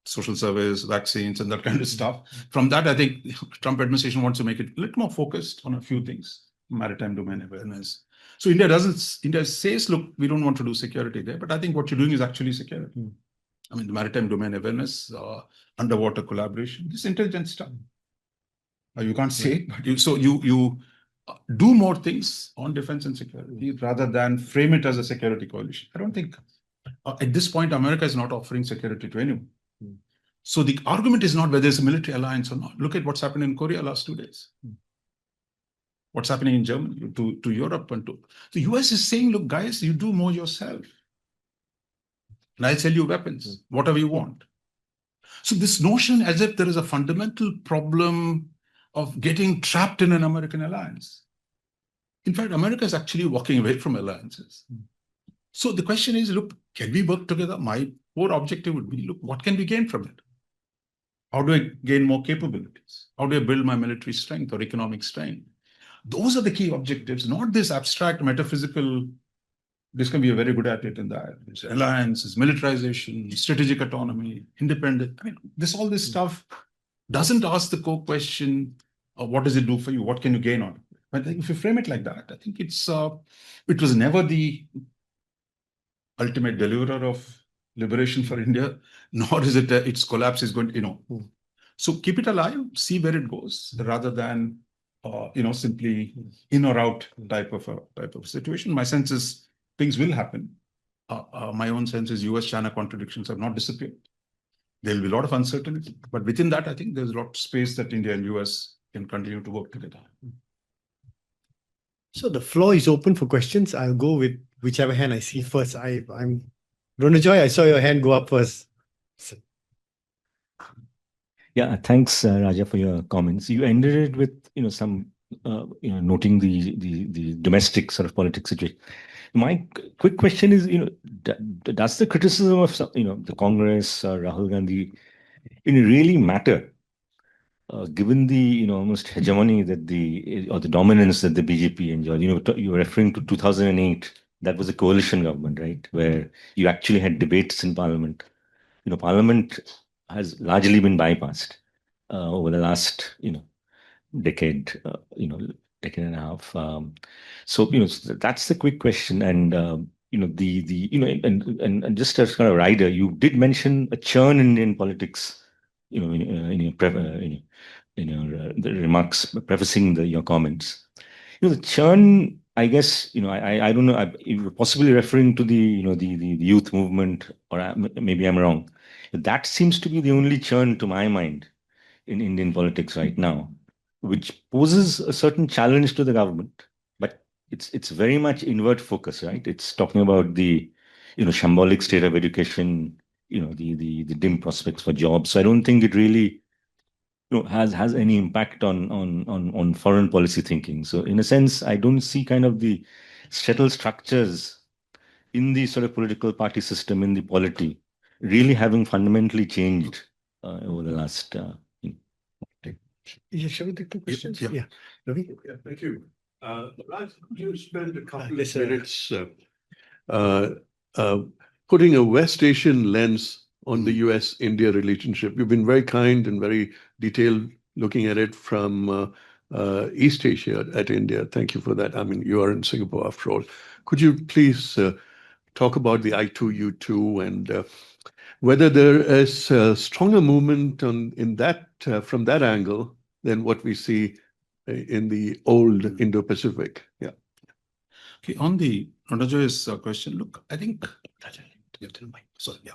social service, vaccines, and that kind of stuff. From that, I think Trump administration wants to make it a little more focused on a few things, maritime domain awareness. So India says, look, we don't want to do security there, but I think what you're doing is actually security. I mean, the maritime domain awareness, underwater collaboration, this intelligence stuff. You can't say it, but you do more things on defense and security rather than frame it as a security coalition. I don't think at this point, America is not offering security to anyone. So the argument is not whether it's a military alliance or not. Look at what's happened in Korea last 2 days. What's happening in Germany, to Europe, and to the US is saying, look, guys, you do more yourself. And I'll sell you weapons, whatever you want. So this notion as if there is a fundamental problem of getting trapped in an American alliance. In fact, America is actually walking away from alliances. So the question is, look, can we work together? My core objective would be, look, what can we gain from it? How do I gain more capabilities? How do I build my military strength or economic strength? Those are the key objectives, not this abstract metaphysical. This can be very good at it in that. It's alliances, militarization, strategic autonomy, independent. I mean, all this stuff doesn't ask the core question of what does it do for you? What can you gain on it? But if you frame it like that, I think it was never the ultimate deliverer of liberation for India, nor is it its collapse is going to, So keep it alive, see where it goes, rather than, simply in or out type of situation. My sense is things will happen. My own sense is US-China contradictions have not disappeared. There will be a lot of uncertainty, but within that, I think there's a lot of space that India and US can continue to work together. So the floor is open for questions. I'll go with whichever hand I see first. I'm Ronojoy, I saw your hand go up first. Yeah, thanks, Raja, for your comments. You ended it with, some, noting the domestic sort of politics situation. My quick question is, does the criticism of, the Congress or Rahul Gandhi, really matter? Given the almost hegemony that the dominance that the BJP enjoyed, you were referring to 2008. That was a coalition government, right, where you actually had debates in Parliament. Parliament has largely been bypassed over the last decade, decade and a half. So that's the quick question, and and just as kind of rider, you did mention a churn in Indian politics, in your the remarks prefacing your comments. The churn, I guess, I don't know, you're possibly referring to the youth movement, or maybe I'm wrong. That seems to be the only churn to my mind in Indian politics right now, which poses a certain challenge to the government. But it's very much inward focus, right? It's talking about the shambolic state of education, the dim prospects for jobs. So I don't think it really has any impact on foreign policy thinking. So in a sense, I don't see kind of the settled structures in the sort of political party system, in the polity, really having fundamentally changed over the last. Shall we take two questions? Yeah. Ravi? Yeah, thank you. Raj, could you spend a couple of minutes putting a West Asian lens on the US-India relationship? You've been very kind and very detailed looking at it from East Asia at India. Thank you for that. I mean, you are in Singapore after all. Could you please talk about the I2U2 and whether there is a stronger movement from that angle than what we see in the old Indo-Pacific? Yeah. Okay, on the Ronojoy's question, look, I think. Sorry, yeah.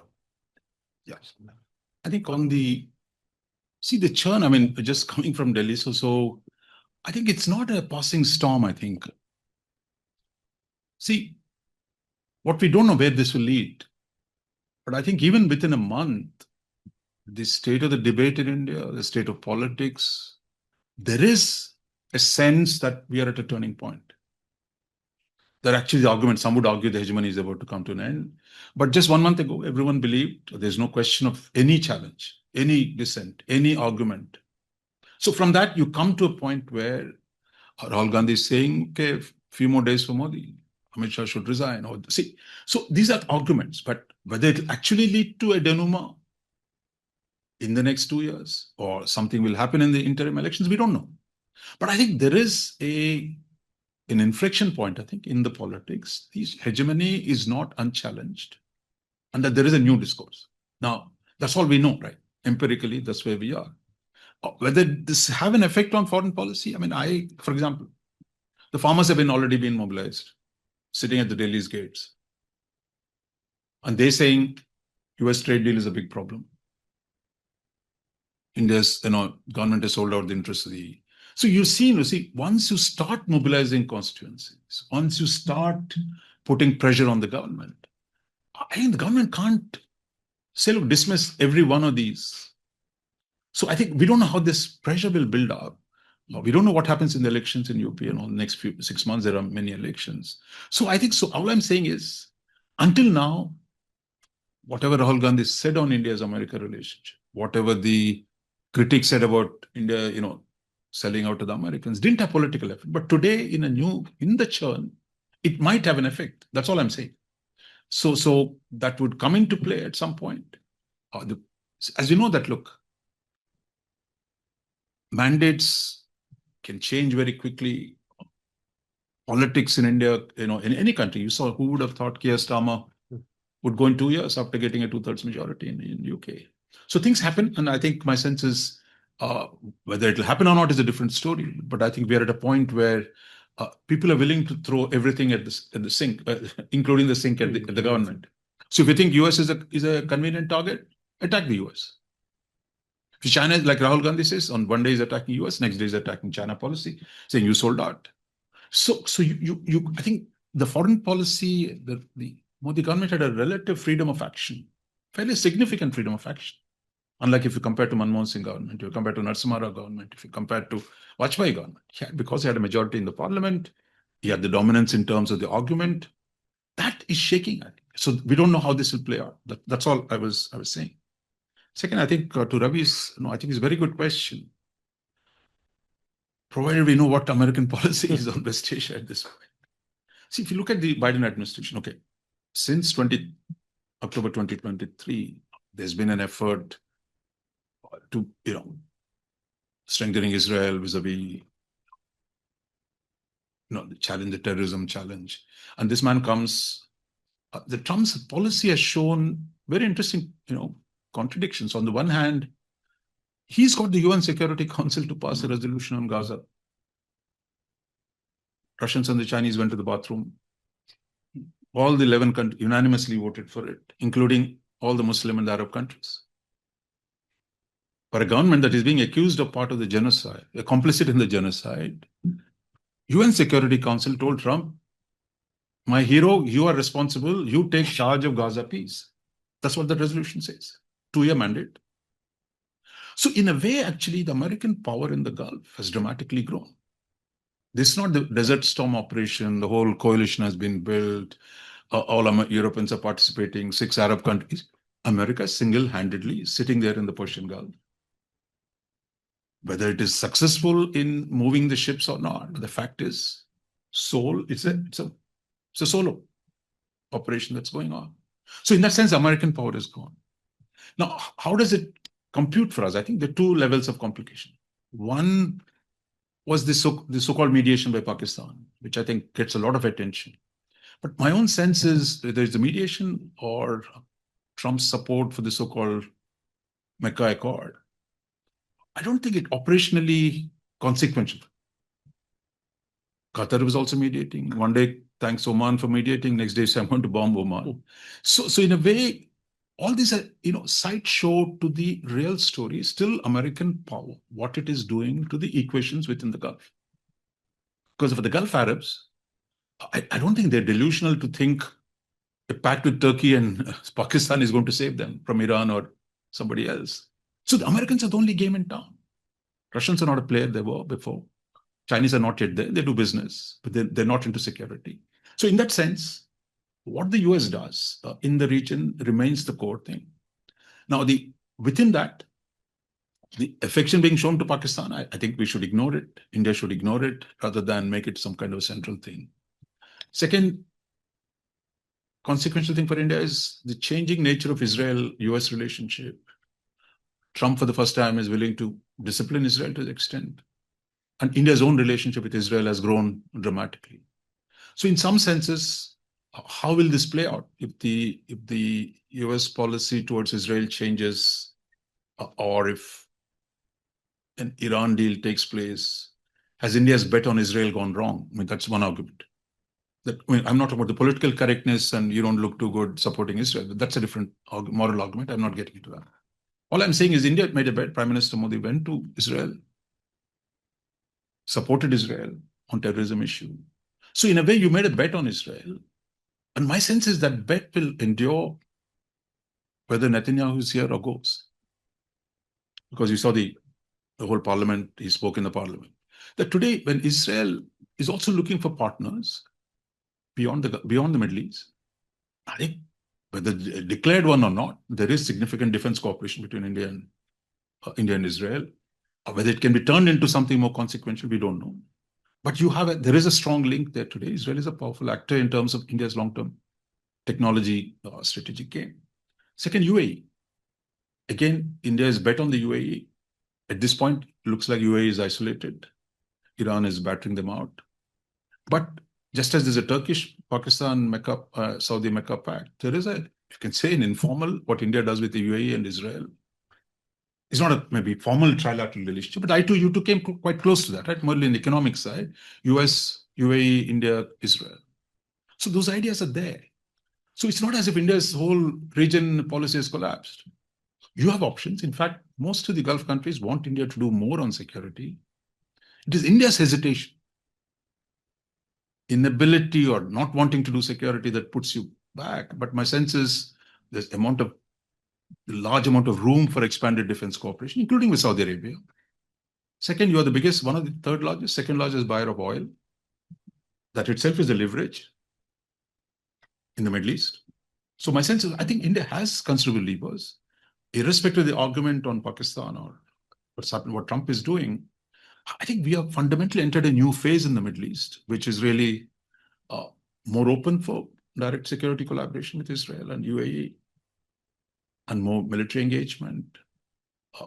Yes. I think on the churn, I mean, just coming from Delhi, so I think it's not a passing storm, I think. See, what we don't know where this will lead. But I think even within a month, the state of the debate in India, the state of politics, there is a sense that we are at a turning point. There are actually the argument, some would argue the hegemony is about to come to an end. But just 1 month ago, everyone believed there's no question of any challenge, any dissent, any argument. So from that, you come to a point where Rahul Gandhi is saying, okay, few more days for Modi, Amit Shah should resign. Or see, so these are arguments, but whether it will actually lead to a denouement in the next 2 years or something will happen in the interim elections, we don't know. But I think there is an inflection point, I think, in the politics. This hegemony is not unchallenged and that there is a new discourse. Now, that's all we know, right? Empirically, that's where we are. Whether this have an effect on foreign policy, I mean, for example, the farmers have already been mobilized, sitting at the Delhi's gates. And they're saying US trade deal is a big problem. India's government has sold out the interest of the... So you see, once you start mobilizing constituencies, once you start putting pressure on the government, I think the government can't say, look, dismiss every one of these. So I think we don't know how this pressure will build up. We don't know what happens in the elections in UP. The next 6 months, there are many elections. So I think, so all I'm saying is, until now, whatever Rahul Gandhi said on India's-America relationship, whatever the critics said about India, selling out to the Americans, didn't have political effect. But today, in the churn, it might have an effect. That's all I'm saying. So that would come into play at some point. As you know that, look, mandates can change very quickly. Politics in India, in any country, you saw, who would have thought Keir Starmer would go in 2 years after getting a 2/3 majority in UK. So things happen, and I think my sense is whether it'll happen or not is a different story. But I think we are at a point where people are willing to throw everything at the sink, including the sink at the government. So if you think US is a convenient target, attack the US. If China, like Rahul Gandhi says, on one day is attacking US, next day is attacking China policy, saying you sold out. So I think the foreign policy, the Modi government had a relative freedom of action, fairly significant freedom of action. Unlike if you compare to Manmohan Singh government, if you compare to Narasimha Rao government, if you compare to Vajpayee government, because he had a majority in the parliament, he had the dominance in terms of the argument. That is shaking. So we don't know how this will play out. That's all I was saying. Second, I think to Ravi's, I think it's a very good question. Provided we know what American policy is on West Asia at this point. See, if you look at the Biden administration, okay, since October 2023, there's been an effort to, strengthening Israel vis-a-vis, the terrorism challenge. And this man comes, the Trump's policy has shown very interesting, contradictions. On the one hand, he's got the UN Security Council to pass a resolution on Gaza. Russians and the Chinese went to the bathroom. All the 11 countries unanimously voted for it, including all the Muslim and Arab countries. For a government that is being accused of part of the genocide, complicit in the genocide, UN Security Council told Trump, my hero, you are responsible, you take charge of Gaza peace. That's what the resolution says. 2-year mandate. So in a way, actually, the American power in the Gulf has dramatically grown. This is not the Desert Storm operation. The whole coalition has been built. All Europeans are participating, 6 Arab countries. America single-handedly sitting there in the Persian Gulf. Whether it is successful in moving the ships or not, the fact is, it's a solo operation that's going on. So in that sense, American power is gone. Now, how does it compute for us? I think there are 2 levels of complication. One was the so-called mediation by Pakistan, which I think gets a lot of attention. But my own sense is whether it's the mediation or Trump's support for the so-called Mecca Accord, I don't think it operationally consequential. Qatar was also mediating. One day, thanks Oman for mediating. Next day, I'm going to bomb Oman. So in a way, all these are, sideshow to the real story, still American power, what it is doing to the equations within the Gulf. Because for the Gulf Arabs, I don't think they're delusional to think a pact with Turkey and Pakistan is going to save them from Iran or somebody else. So the Americans are the only game in town. Russians are not a player they were before. Chinese are not yet there. They do business, but they're not into security. So in that sense, what the US does in the region remains the core thing. Now, within that, the affection being shown to Pakistan, I think we should ignore it. India should ignore it rather than make it some kind of a central thing. Second, consequential thing for India is the changing nature of Israel-US relationship. Trump, for the first time, is willing to discipline Israel to the extent. And India's own relationship with Israel has grown dramatically. So in some senses, how will this play out if the US policy towards Israel changes, or if an Iran deal takes place? Has India's bet on Israel gone wrong? I mean, that's one argument. I'm not talking about the political correctness and you don't look too good supporting Israel. That's a different moral argument. I'm not getting into that. All I'm saying is India made a bet. Prime Minister Modi went to Israel, supported Israel on terrorism issue. So in a way, you made a bet on Israel. And my sense is that bet will endure whether Netanyahu is here or goes. Because you saw the whole parliament, he spoke in the parliament. That today, when Israel is also looking for partners beyond the Middle East, I think whether declared one or not, there is significant defense cooperation between India and Israel. Whether it can be turned into something more consequential, we don't know. But there is a strong link there today. Israel is a powerful actor in terms of India's long-term technology strategic game. Second, UAE. Again, India is bet on the UAE. At this point, it looks like UAE is isolated. Iran is battering them out. But just as there's a Turkish-Pakistan Saudi Mecca pact, there is you can say, an informal, what India does with the UAE and Israel. It's not a maybe formal trilateral relationship, but you two came quite close to that, right? More in the economic side, US, UAE, India, Israel. So those ideas are there. So it's not as if India's whole region policy has collapsed. You have options. In fact, most of the Gulf countries want India to do more on security. It is India's hesitation, inability or not wanting to do security that puts you back. But my sense is there's a large amount of room for expanded defense cooperation, including with Saudi Arabia. Second, you are the biggest, one of the second largest buyer of oil. That itself is a leverage in the Middle East. So my sense is, I think India has considerable levers, irrespective of the argument on Pakistan or what Trump is doing. I think we have fundamentally entered a new phase in the Middle East, which is really more open for direct security collaboration with Israel and UAE, and more military engagement,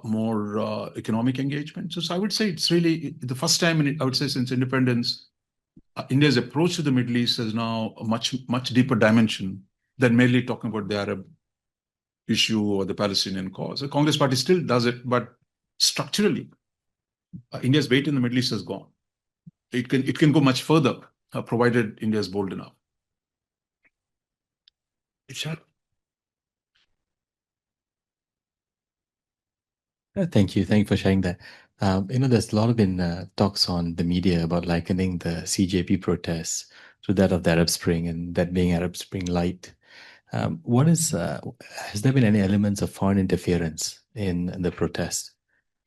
more economic engagement. So I would say it's really the first time, I would say, since independence, India's approach to the Middle East is now a much deeper dimension than merely talking about the Arab issue or the Palestinian cause. The Congress Party still does it, but structurally, India's weight in the Middle East has gone. It can go much further, provided India is bold enough. Thank you. Thank you for sharing that. There's a lot of been talks on the media about likening the CJP protests to that of the Arab Spring, and that being Arab Spring light. Has there been any elements of foreign interference in the protest?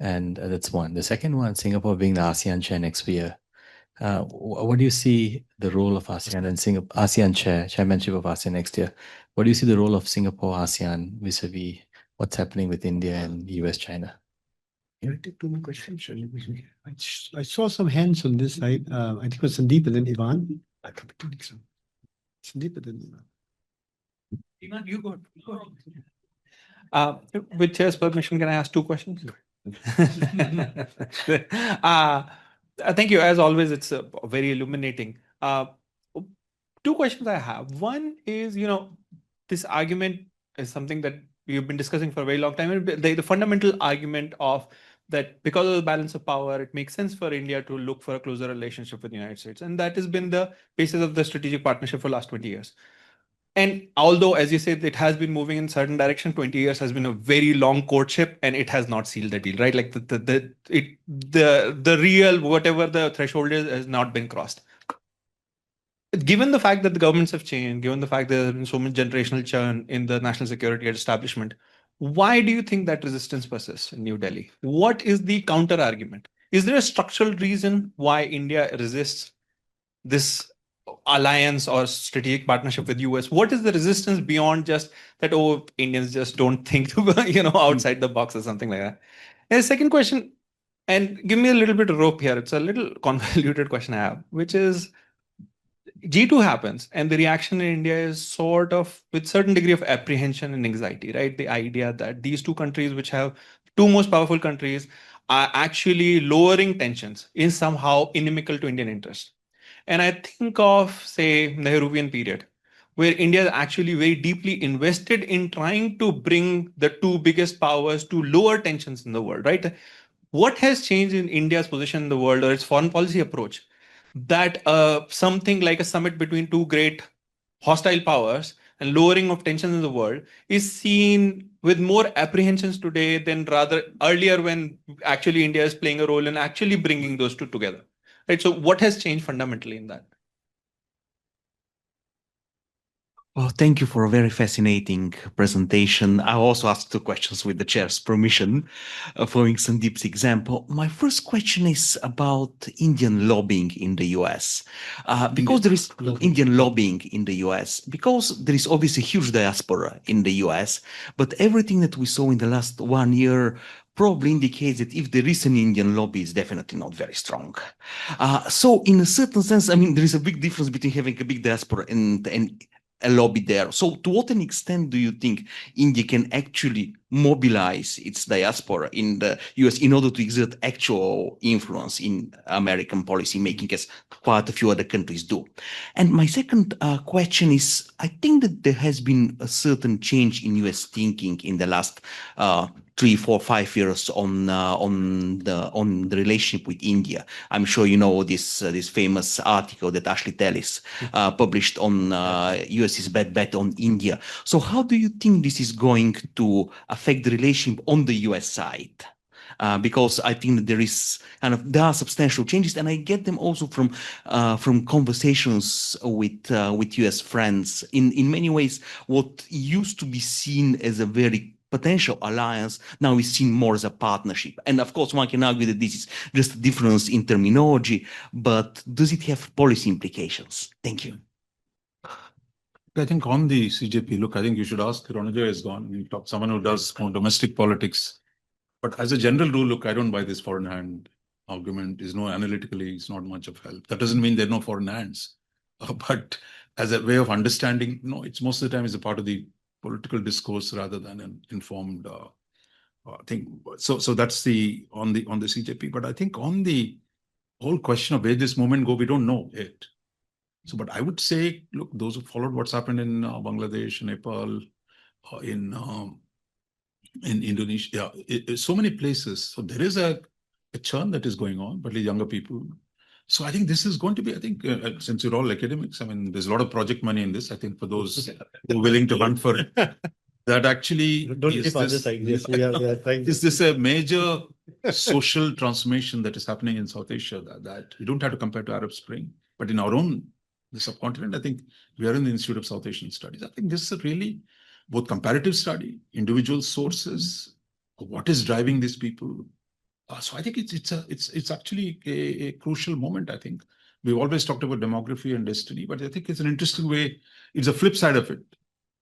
And that's one. The second one, Singapore being the ASEAN chair next year. What do you see the role of ASEAN and ASEAN chairmanship of ASEAN next year? What do you see the role of Singapore, ASEAN vis-a-vis what's happening with India and US, China? Can I take two more questions? I saw some hands on this side. I think it was Sandeep and then Ivan. I think so. Sandeep and then Ivan. Ivan, you go. With Chair's permission, can I ask two questions? Thank you. As always, it's very illuminating. Two questions I have. One is, this argument is something that we've been discussing for a very long time. The fundamental argument of that because of the balance of power, it makes sense for India to look for a closer relationship with the United States. And that has been the basis of the strategic partnership for the last 20 years. And although, as you said, it has been moving in certain direction, 20 years has been a very long courtship, and it has not sealed the deal, right? Like the real, whatever the threshold is, has not been crossed. given the fact that the governments have changed, given the fact that there's been so much generational churn in the national security establishment, why do you think that resistance persists in New Delhi? What is the counter argument? Is there a structural reason why India resists this alliance or strategic partnership with US? What is the resistance beyond just that, oh, Indians just don't think outside the box or something like that? And the second question, and give me a little bit of rope here, it's a little convoluted question I have, which is G2 happens, and the reaction in India is sort of with certain degree of apprehension and anxiety, right? The idea that these two countries, which have two most powerful countries, are actually lowering tensions is somehow inimical to Indian interests. And I think of, say, Nehruvian period, where India is actually very deeply invested in trying to bring the two biggest powers to lower tensions in the world, right? What has changed in India's position in the world or its foreign policy approach that something like a summit between two great hostile powers and lowering of tensions in the world is seen with more apprehensions today than rather earlier when actually India is playing a role in actually bringing those two together? Right. So what has changed fundamentally in that? Well, thank you for a very fascinating presentation. I also asked two questions with the chair's permission, following Sandeep's example. My first question is about Indian lobbying in the US. Because there is Indian lobbying in the US, because there is obviously a huge diaspora in the US, but everything that we saw in the last 1 year probably indicates that if there is an Indian lobby, it's definitely not very strong. So in a certain sense, I mean, there is a big difference between having a big diaspora and a lobby there. So to what an extent do you think India can actually mobilize its diaspora in the US in order to exert actual influence in American policy making, as quite a few other countries do? And my second question is, I think that there has been a certain change in US thinking in the last 3, 4, 5 years on the relationship with India. I'm sure you know this famous article that Ashley Tellis published on US's bad bet on India. So how do you think this is going to affect the relationship on the US side? Because I think that there are substantial changes, and I get them also from conversations with US friends. In many ways, what used to be seen as a very potential alliance now is seen more as a partnership. And of course, one can argue that this is just a difference in terminology, but does it have policy implications? Thank you. I think on the CJP, look, I think you should ask, Ronojoy is gone. You talk someone who does domestic politics. But as a general rule, look, I don't buy this foreign hand argument. Is no analytically, it's not much of help. That doesn't mean there are no foreign hands. But as a way of understanding, no, it's most of the time is a part of the political discourse rather than an informed thing. So that's on the CJP. But I think on the whole question of where this movement go, we don't know it. So, but I would say, look, those who followed what's happened in Bangladesh, Nepal, in Indonesia, so many places. So there is a churn that is going on, but the younger people. So I think this is going to be, I think, since you're all academics, I mean, there's a lot of project money in this. I think for those who are willing to hunt for it, that actually don't keep on this side. Yes, we are trying. Is this a major social transformation that is happening in South Asia that we don't have to compare to Arab Spring, but in our own the subcontinent? I think we are in the Institute of South Asian Studies. I think this is a really both comparative study, individual sources, what is driving these people. So I think it's actually a crucial moment. I think we've always talked about demography and destiny, but I think it's an interesting way. It's a flip side of it,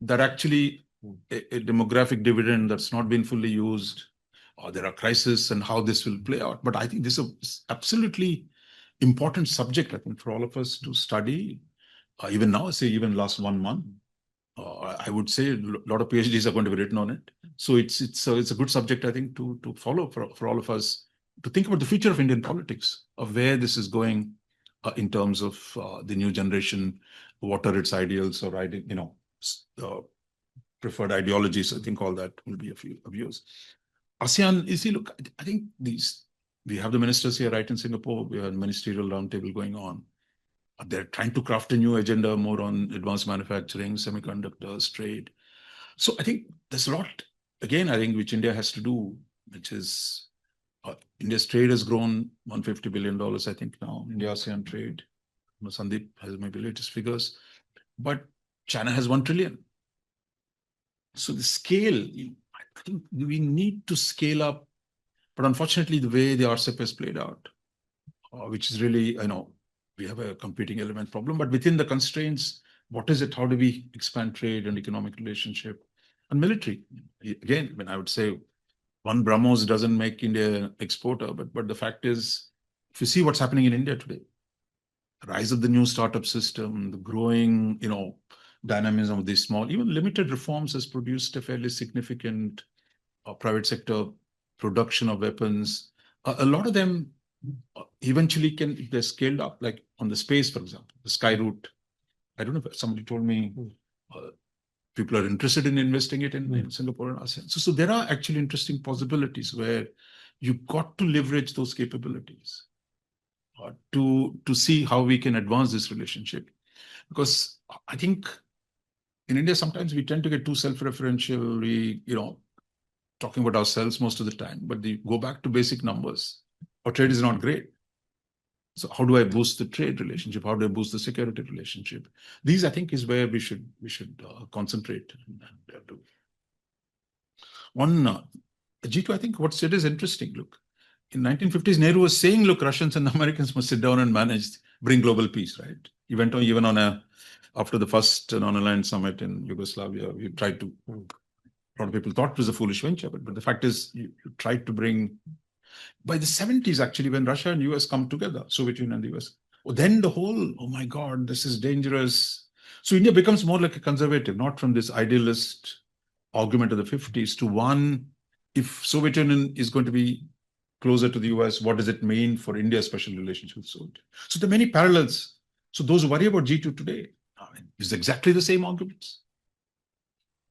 that actually a demographic dividend that's not been fully used, or there are crises and how this will play out. But I think this is absolutely important subject, I think, for all of us to study. Even now, say even last 1 month, I would say a lot of PhDs are going to be written on it. So it's a good subject, I think, to follow for all of us to think about the future of Indian politics, of where this is going in terms of the new generation, what are its ideals or preferred ideologies. I think all that will be a few of yours. ASEAN, you see, look, I think we have the ministers here, right, in Singapore. We have a ministerial roundtable going on. They're trying to craft a new agenda more on advanced manufacturing, semiconductors, trade. So I think there's a lot, again, I think, which India has to do, which is India's trade has grown $150 billion, I think, now, India-ASEAN trade. Sandeep has maybe latest figures, but China has 1 trillion. So the scale, I think we need to scale up. But unfortunately, the way the RCEP has played out, which is really, we have a competing element problem, but within the constraints, what is it? How do we expand trade and economic relationship and military? Again, I would say one BrahMos doesn't make India an exporter, but the fact is, if you see what's happening in India today, the rise of the new startup system, the growing, dynamism of these small, even limited reforms has produced a fairly significant private sector production of weapons. A lot of them eventually can, if they're scaled up, like on the space, for example, the sky route. I don't know if somebody told me people are interested in investing it in Singapore and ASEAN. So there are actually interesting possibilities where you've got to leverage those capabilities to see how we can advance this relationship. Because I think in India, sometimes we tend to get too self-referential. We, talking about ourselves most of the time, but go back to basic numbers. Our trade is not great. So how do I boost the trade relationship? How do I boost the security relationship? These, I think, is where we should concentrate and do. On G2, I think what said is interesting. Look, in 1950s, Nehru was saying, look, Russians and Americans must sit down and bring global peace, right? He went on even after the first non-aligned summit in Yugoslavia, we tried to, a lot of people thought it was a foolish venture, but the fact is you tried to bring, by the 70s, actually, when Russia and US come together, Soviet Union and the US, then the whole, oh my God, this is dangerous. So India becomes more like a conservative, not from this idealist argument of the 50s to one, if Soviet Union is going to be closer to the US, what does it mean for India's special relationship with Soviet? So there are many parallels. So those who worry about G2 today, it's exactly the same arguments.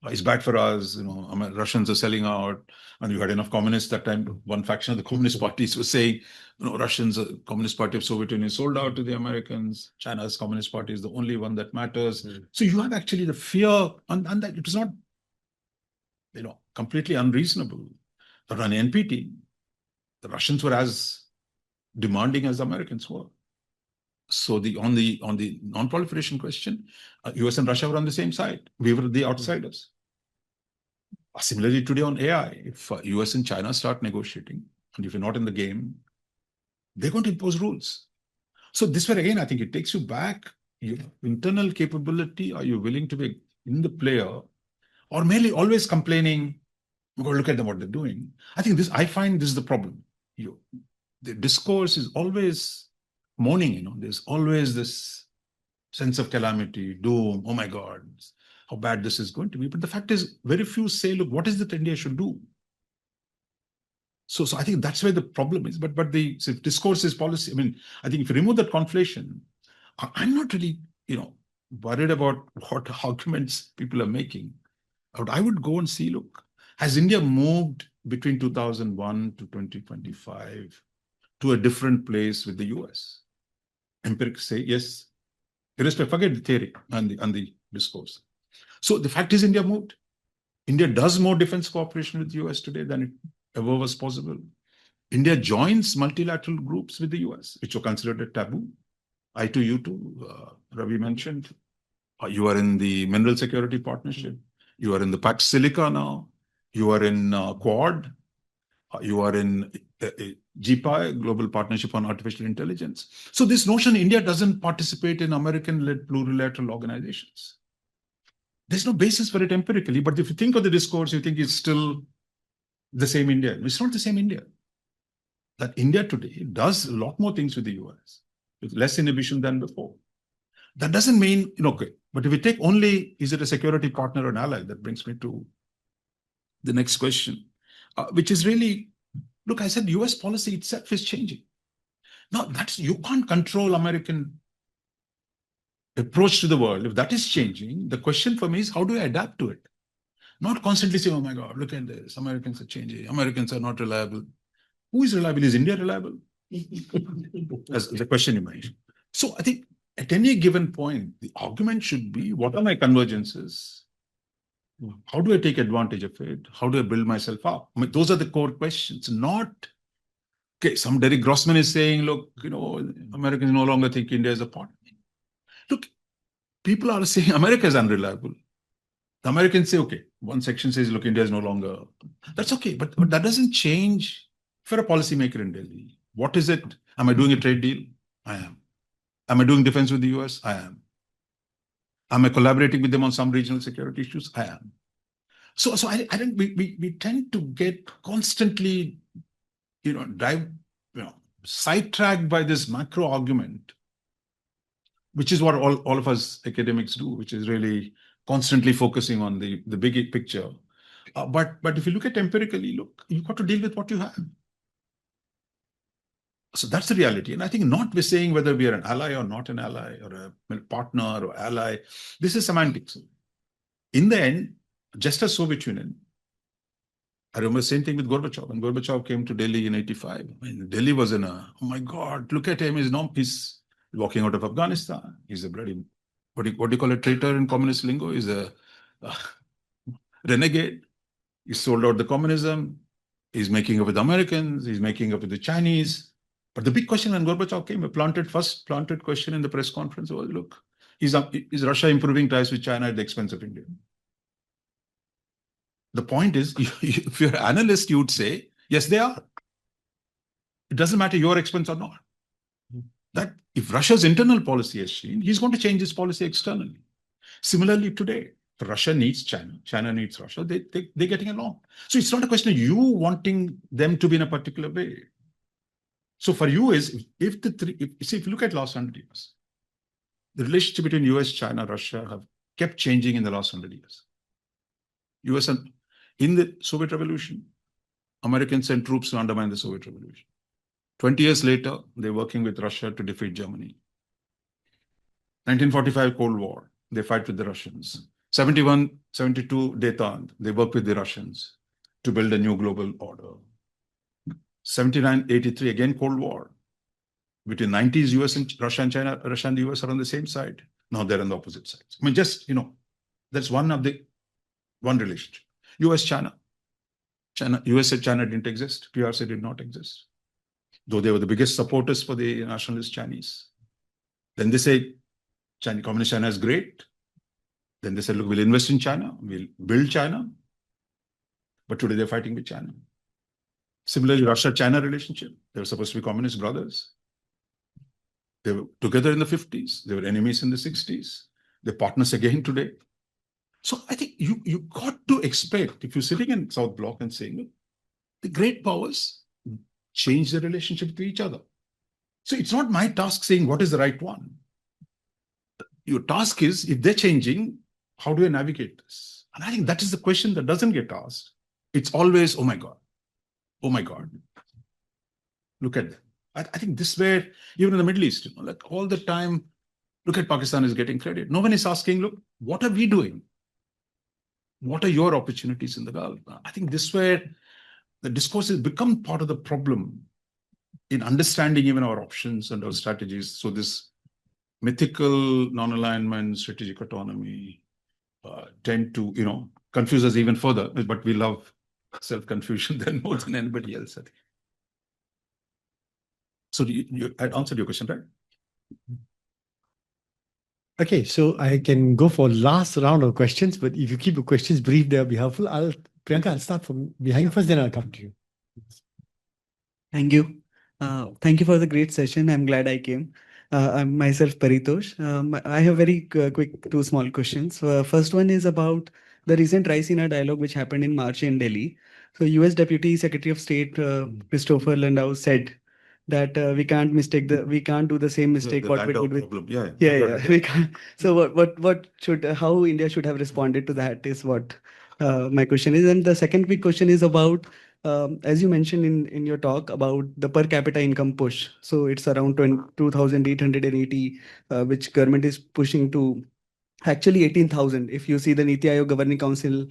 It's bad for us, Russians are selling out, and you had enough communists that time. One faction of the communist parties was saying, Russians, Communist Party of Soviet Union sold out to the Americans. China's Communist Party is the only one that matters. So you have actually the fear, and that it is not, completely unreasonable. But on NPT, the Russians were as demanding as the Americans were. So on the non-proliferation question, US and Russia were on the same side. We were the outsiders. Similarly, today on AI, if US and China start negotiating, and if you're not in the game, they're going to impose rules. So this way, again, I think it takes you back, your internal capability. Are you willing to be in the player, or merely always complaining, look at them, what they're doing? I find this is the problem. The discourse is always mourning, there's always this sense of calamity, doom, oh my God, how bad this is going to be. But the fact is, very few say, look, what is it India should do? So I think that's where the problem is. But the discourse is policy. I think if you remove that conflation, I'm not really, worried about what arguments people are making. I would go and see, look, has India moved between 2001 to 2025 to a different place with the US? Empirics say yes. Forget the theory and the discourse. So the fact is, India moved. India does more defense cooperation with the US today than it ever was possible. India joins multilateral groups with the US, which were considered a taboo. I2U2, Ravi mentioned. You are in the Mineral Security Partnership. You are in the Pax Silica now. You are in Quad. You are in GPI, Global Partnership on Artificial Intelligence. So this notion India doesn't participate in American-led plurilateral organizations. There's no basis for it empirically, but if you think of the discourse, you think it's still the same India. It's not the same India. That India today does a lot more things with the US, with less inhibition than before. That doesn't mean, okay, but if we take only, is it a security partner or an ally? That brings me to the next question, which is really, look, I said US policy itself is changing. Now, you can't control American approach to the world. If that is changing, the question for me is, how do I adapt to it? Not constantly saying, oh my God, look at this, Americans are changing, Americans are not reliable. Who is reliable? Is India reliable? That's the question you mentioned. So I think at any given point, the argument should be, what are my convergences? How do I take advantage of it? How do I build myself up? Those are the core questions, not, okay, some Derek Grossman is saying, look, Americans no longer think India is a partner. Look, people are saying America is unreliable. The Americans say, okay, one section says, look, India is no longer. That's okay, but that doesn't change for a policymaker in Delhi. What is it? Am I doing a trade deal? I am. Am I doing defense with the US? I am. Am I collaborating with them on some regional security issues? I am. So I think we tend to get constantly, sidetracked by this macro argument, which is what all of us academics do, which is really constantly focusing on the big picture. But if you look at empirically, look, you've got to deal with what you have. So that's the reality. And I think not we're saying whether we are an ally or not an ally, or a partner or ally. This is semantics. In the end, just as Soviet Union, I remember the same thing with Gorbachev. When Gorbachev came to Delhi in 85, I mean, Delhi was in a, oh my God, look at him. He's walking out of Afghanistan. He's a bloody, what do you call a traitor in communist lingo? He's a renegade. He sold out the communism. He's making up with the Americans. He's making up with the Chinese. But the big question when Gorbachev came, a first planted question in the press conference was, look, is Russia improving ties with China at the expense of India? The point is, if you're an analyst, you would say, yes, they are. It doesn't matter your expense or not. That if Russia's internal policy has changed, he's going to change his policy externally. Similarly, today, Russia needs China, China needs Russia, they're getting along. So it's not a question of you wanting them to be in a particular way. So for you is, if you look at last 100 years, the relationship between US, China, Russia have kept changing in the last 100 years. US and in the Soviet Revolution, Americans sent troops to undermine the Soviet Revolution. 20 years later, they're working with Russia to defeat Germany. 1945 Cold War, they fight with the Russians. 71, 72 détente, they work with the Russians to build a new global order. 79, 83, again Cold War. Between 90s, US and Russia and China, Russia and the US are on the same side. Now they're on the opposite sides. I mean, just, that's one relationship. US-China. US said China didn't exist. PRC did not exist. Though they were the biggest supporters for the nationalist Chinese. Then they say, Communist China is great. Then they said, look, we'll invest in China. We'll build China. But today they're fighting with China. Similarly, Russia-China relationship. They were supposed to be communist brothers. They were together in the 50s. They were enemies in the 60s. They're partners again today. So I think you got to expect, if you're sitting in South Bloc and saying, look, the great powers change their relationship to each other. So it's not my task saying what is the right one. Your task is, if they're changing, how do I navigate this? And I think that is the question that doesn't get asked. It's always, oh my God. Oh my God. Look at that. I think this where, even in the Middle East, like all the time, look at Pakistan is getting credit. No one is asking, look, what are we doing? What are your opportunities in the Gulf? I think this where the discourse has become part of the problem in understanding even our options and our strategies. So this mythical non-alignment, strategic autonomy tend to, confuse us even further, but we love self-confusion then more than anybody else, I think. So I answered your question, right? Okay, so I can go for last round of questions, but if you keep your questions brief, they'll be helpful. Priyanka, I'll start from behind first, then I'll come to you. Thank you. Thank you for the great session. I'm glad I came. I'm myself Paritosh. I have very quick two small questions. First one is about the recent Raisina dialogue which happened in March in Delhi. So US Deputy Secretary of State Christopher Landau said that we can't do the same mistake what we did with problem. we can't. So how India should have responded to that is what my question is. And the second quick question is about as you mentioned in your talk about the per capita income push. So it's around 2,880 which government is pushing to actually 18,000 if you see the Niti Aayog Governing Council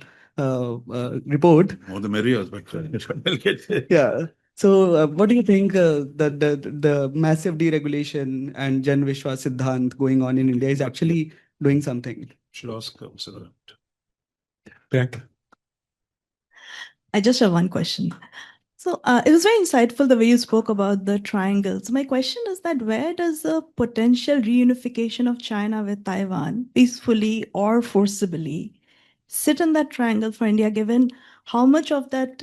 report. More the merrier, but we'll get there. Yeah. So what do you think the massive deregulation and Jan Vishwas Siddhant going on in India is actually doing something? Should ask Counselor. Priyanka. I just have one question. So it was very insightful the way you spoke about the triangles. My question is that where does the potential reunification of China with Taiwan, peacefully or forcibly, sit in that triangle for India, given how much of that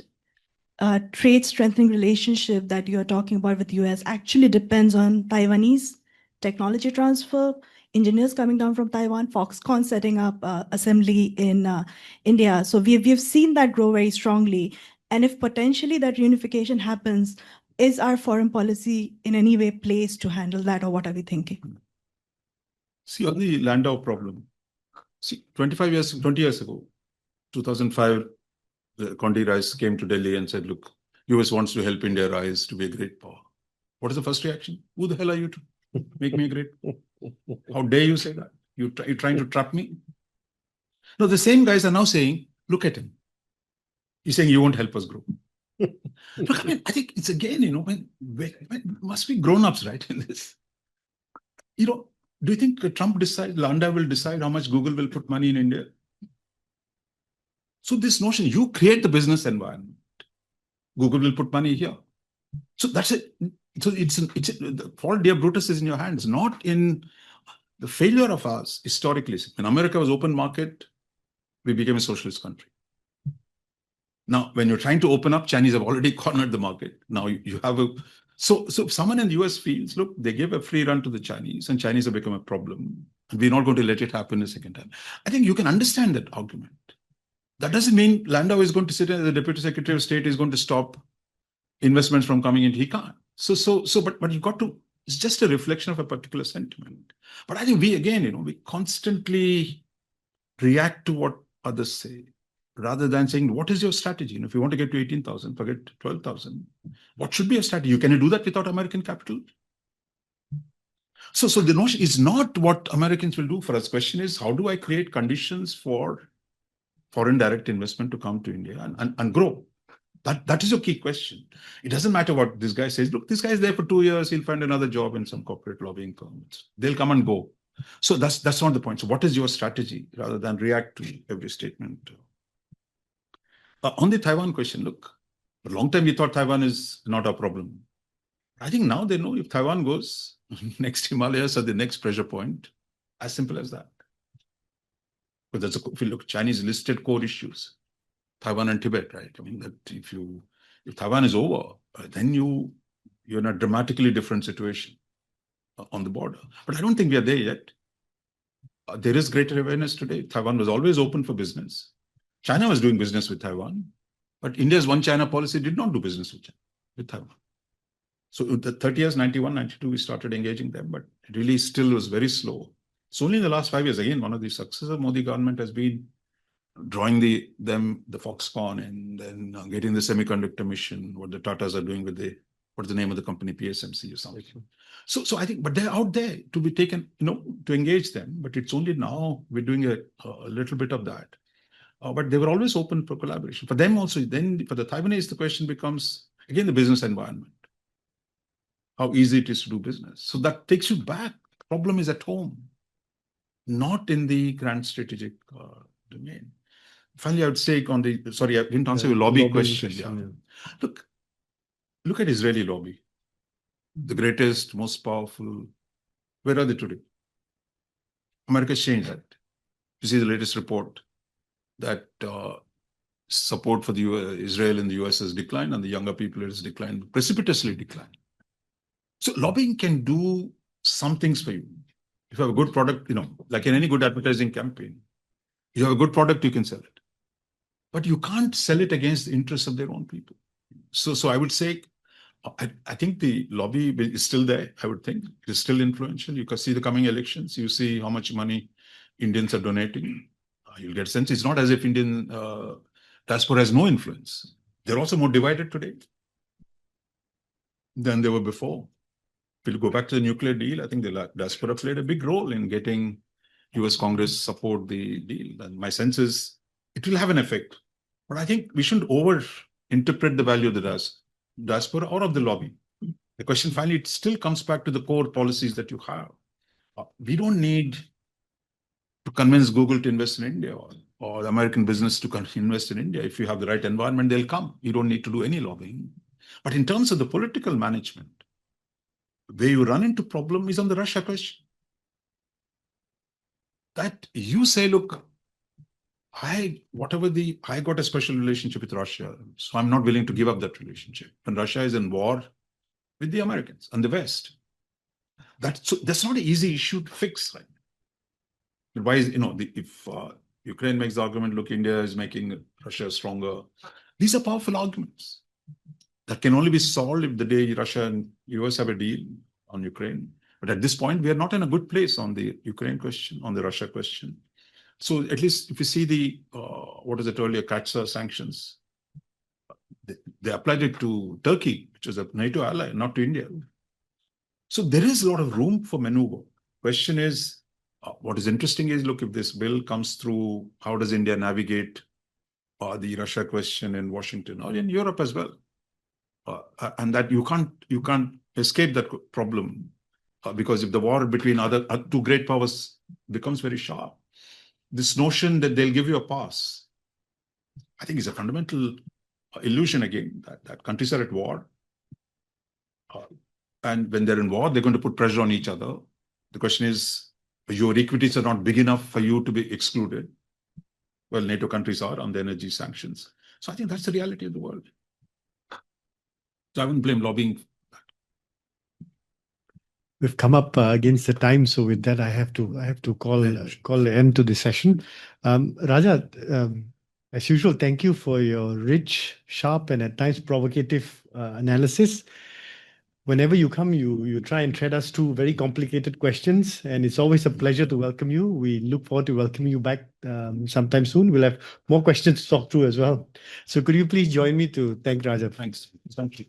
trade strengthening relationship that you're talking about with the US actually depends on Taiwanese technology transfer, engineers coming down from Taiwan, Foxconn setting up assembly in India. So we've seen that grow very strongly. And if potentially that reunification happens, is our foreign policy in any way placed to handle that, or what are we thinking? See, on the Landau problem, see, 20 years ago, 2005, Condi Rice came to Delhi and said, look, US wants to help India rise to be a great power. What is the first reaction? Who the hell are you to make me a great power? How dare you say that? You're trying to trap me? No, the same guys are now saying, look at him. He's saying, you won't help us grow. Look, I mean, I think it's again, when must be grown-ups, right, in this. Do you think Trump Landau will decide how much Google will put money in India? So this notion, you create the business environment. Google will put money here. So that's it. So the fault, dear Brutus, is in your hands, not in the failure of us historically. When America was open market, we became a socialist country. Now, when you're trying to open up, Chinese have already cornered the market. Now you have so if someone in the US feels, look, they gave a free run to the Chinese and Chinese have become a problem, and we're not going to let it happen a second time. I think you can understand that argument. That doesn't mean Landau is going to sit as the Deputy Secretary of State is going to stop investments from coming in. He can't. But you've got to, it's just a reflection of a particular sentiment. But I think we, again, we constantly react to what others say, rather than saying, what is your strategy? If you want to get to 18,000, forget 12,000. What should be a strategy? Can you do that without American capital? So the notion is not what Americans will do for us. Question is, how do I create conditions for foreign direct investment to come to India and grow? That is your key question. It doesn't matter what this guy says. Look, this guy is there for 2 years. He'll find another job in some corporate lobbying firm. They'll come and go. So that's not the point. So what is your strategy, rather than react to every statement? On the Taiwan question, look, for a long time we thought Taiwan is not a problem. I think now they know if Taiwan goes, next Himalayas are the next pressure point. As simple as that. But if you look at Chinese listed core issues, Taiwan and Tibet, right? I mean, that if Taiwan is over, then you're in a dramatically different situation on the border. But I don't think we are there yet. There is greater awareness today. Taiwan was always open for business. China was doing business with Taiwan, but India's one China policy did not do business with Taiwan. So the 30 years, 91, 92, we started engaging them, but it really still was very slow. It's only in the last 5 years, again, one of the successes of Modi government has been drawing the Foxconn and then getting the semiconductor mission, what the Tatas are doing with what's the name of the company, PSMC or something. So I think, but they're out there to be taken, to engage them. But it's only now we're doing a little bit of that. But they were always open for collaboration. For them also, then for the Taiwanese, the question becomes, again, the business environment. How easy it is to do business. So that takes you back. The problem is at home, not in the grand strategic domain. Finally, I would say sorry, I didn't answer your lobby question. Yeah. Look at Israeli lobby. The greatest, most powerful. Where are they today? America's changed that. You see the latest report that support for Israel in the US has declined, and the younger people has declined, precipitously declined. So lobbying can do some things for you. If you have a good product, like in any good advertising campaign, you have a good product, you can sell it. But you can't sell it against the interests of their own people. So I would say, I think the lobby is still there, I would think. It is still influential. You can see the coming elections. You see how much money Indians are donating. You'll get a sense. It's not as if Indian diaspora has no influence. They're also more divided today than they were before. If you go back to the nuclear deal, I think the diaspora played a big role in getting US Congress support the deal. And my sense is it will have an effect. But I think we shouldn't over-interpret the value of the diaspora or of the lobby. The question finally, it still comes back to the core policies that you have. We don't need to convince Google to invest in India or the American business to invest in India. If you have the right environment, they'll come. You don't need to do any lobbying. But in terms of the political management, where you run into problem is on the Russia question. That you say, look, I got a special relationship with Russia, so I'm not willing to give up that relationship. And Russia is in war with the Americans and the West. That's not an easy issue to fix, right? Why is, if Ukraine makes the argument, look, India is making Russia stronger. These are powerful arguments that can only be solved if the day Russia and US have a deal on Ukraine. But at this point, we are not in a good place on the Ukraine question, on the Russia question. So at least if you see the, what is it earlier, CATSA sanctions, they applied it to Turkey, which is a NATO ally, not to India. So there is a lot of room for maneuver. Question is, what is interesting is, look, if this bill comes through, how does India navigate the Russia question in Washington or in Europe as well? And that you can't escape that problem because if the war between two great powers becomes very sharp, this notion that they'll give you a pass, I think is a fundamental illusion again, that countries are at war. And when they're in war, they're going to put pressure on each other. The question is, your equities are not big enough for you to be excluded. Well, NATO countries are on the energy sanctions. So I think that's the reality of the world. So I wouldn't blame lobbying. We've come up against the time, so with that, I have to call the end to the session. Raja, as usual, thank you for your rich, sharp, and at times provocative analysis. Whenever you come, you try and tread us through very complicated questions, and it's always a pleasure to welcome you. We look forward to welcoming you back sometime soon. We'll have more questions to talk through as well. So could you please join me to thank Raja? Thanks. Thank you.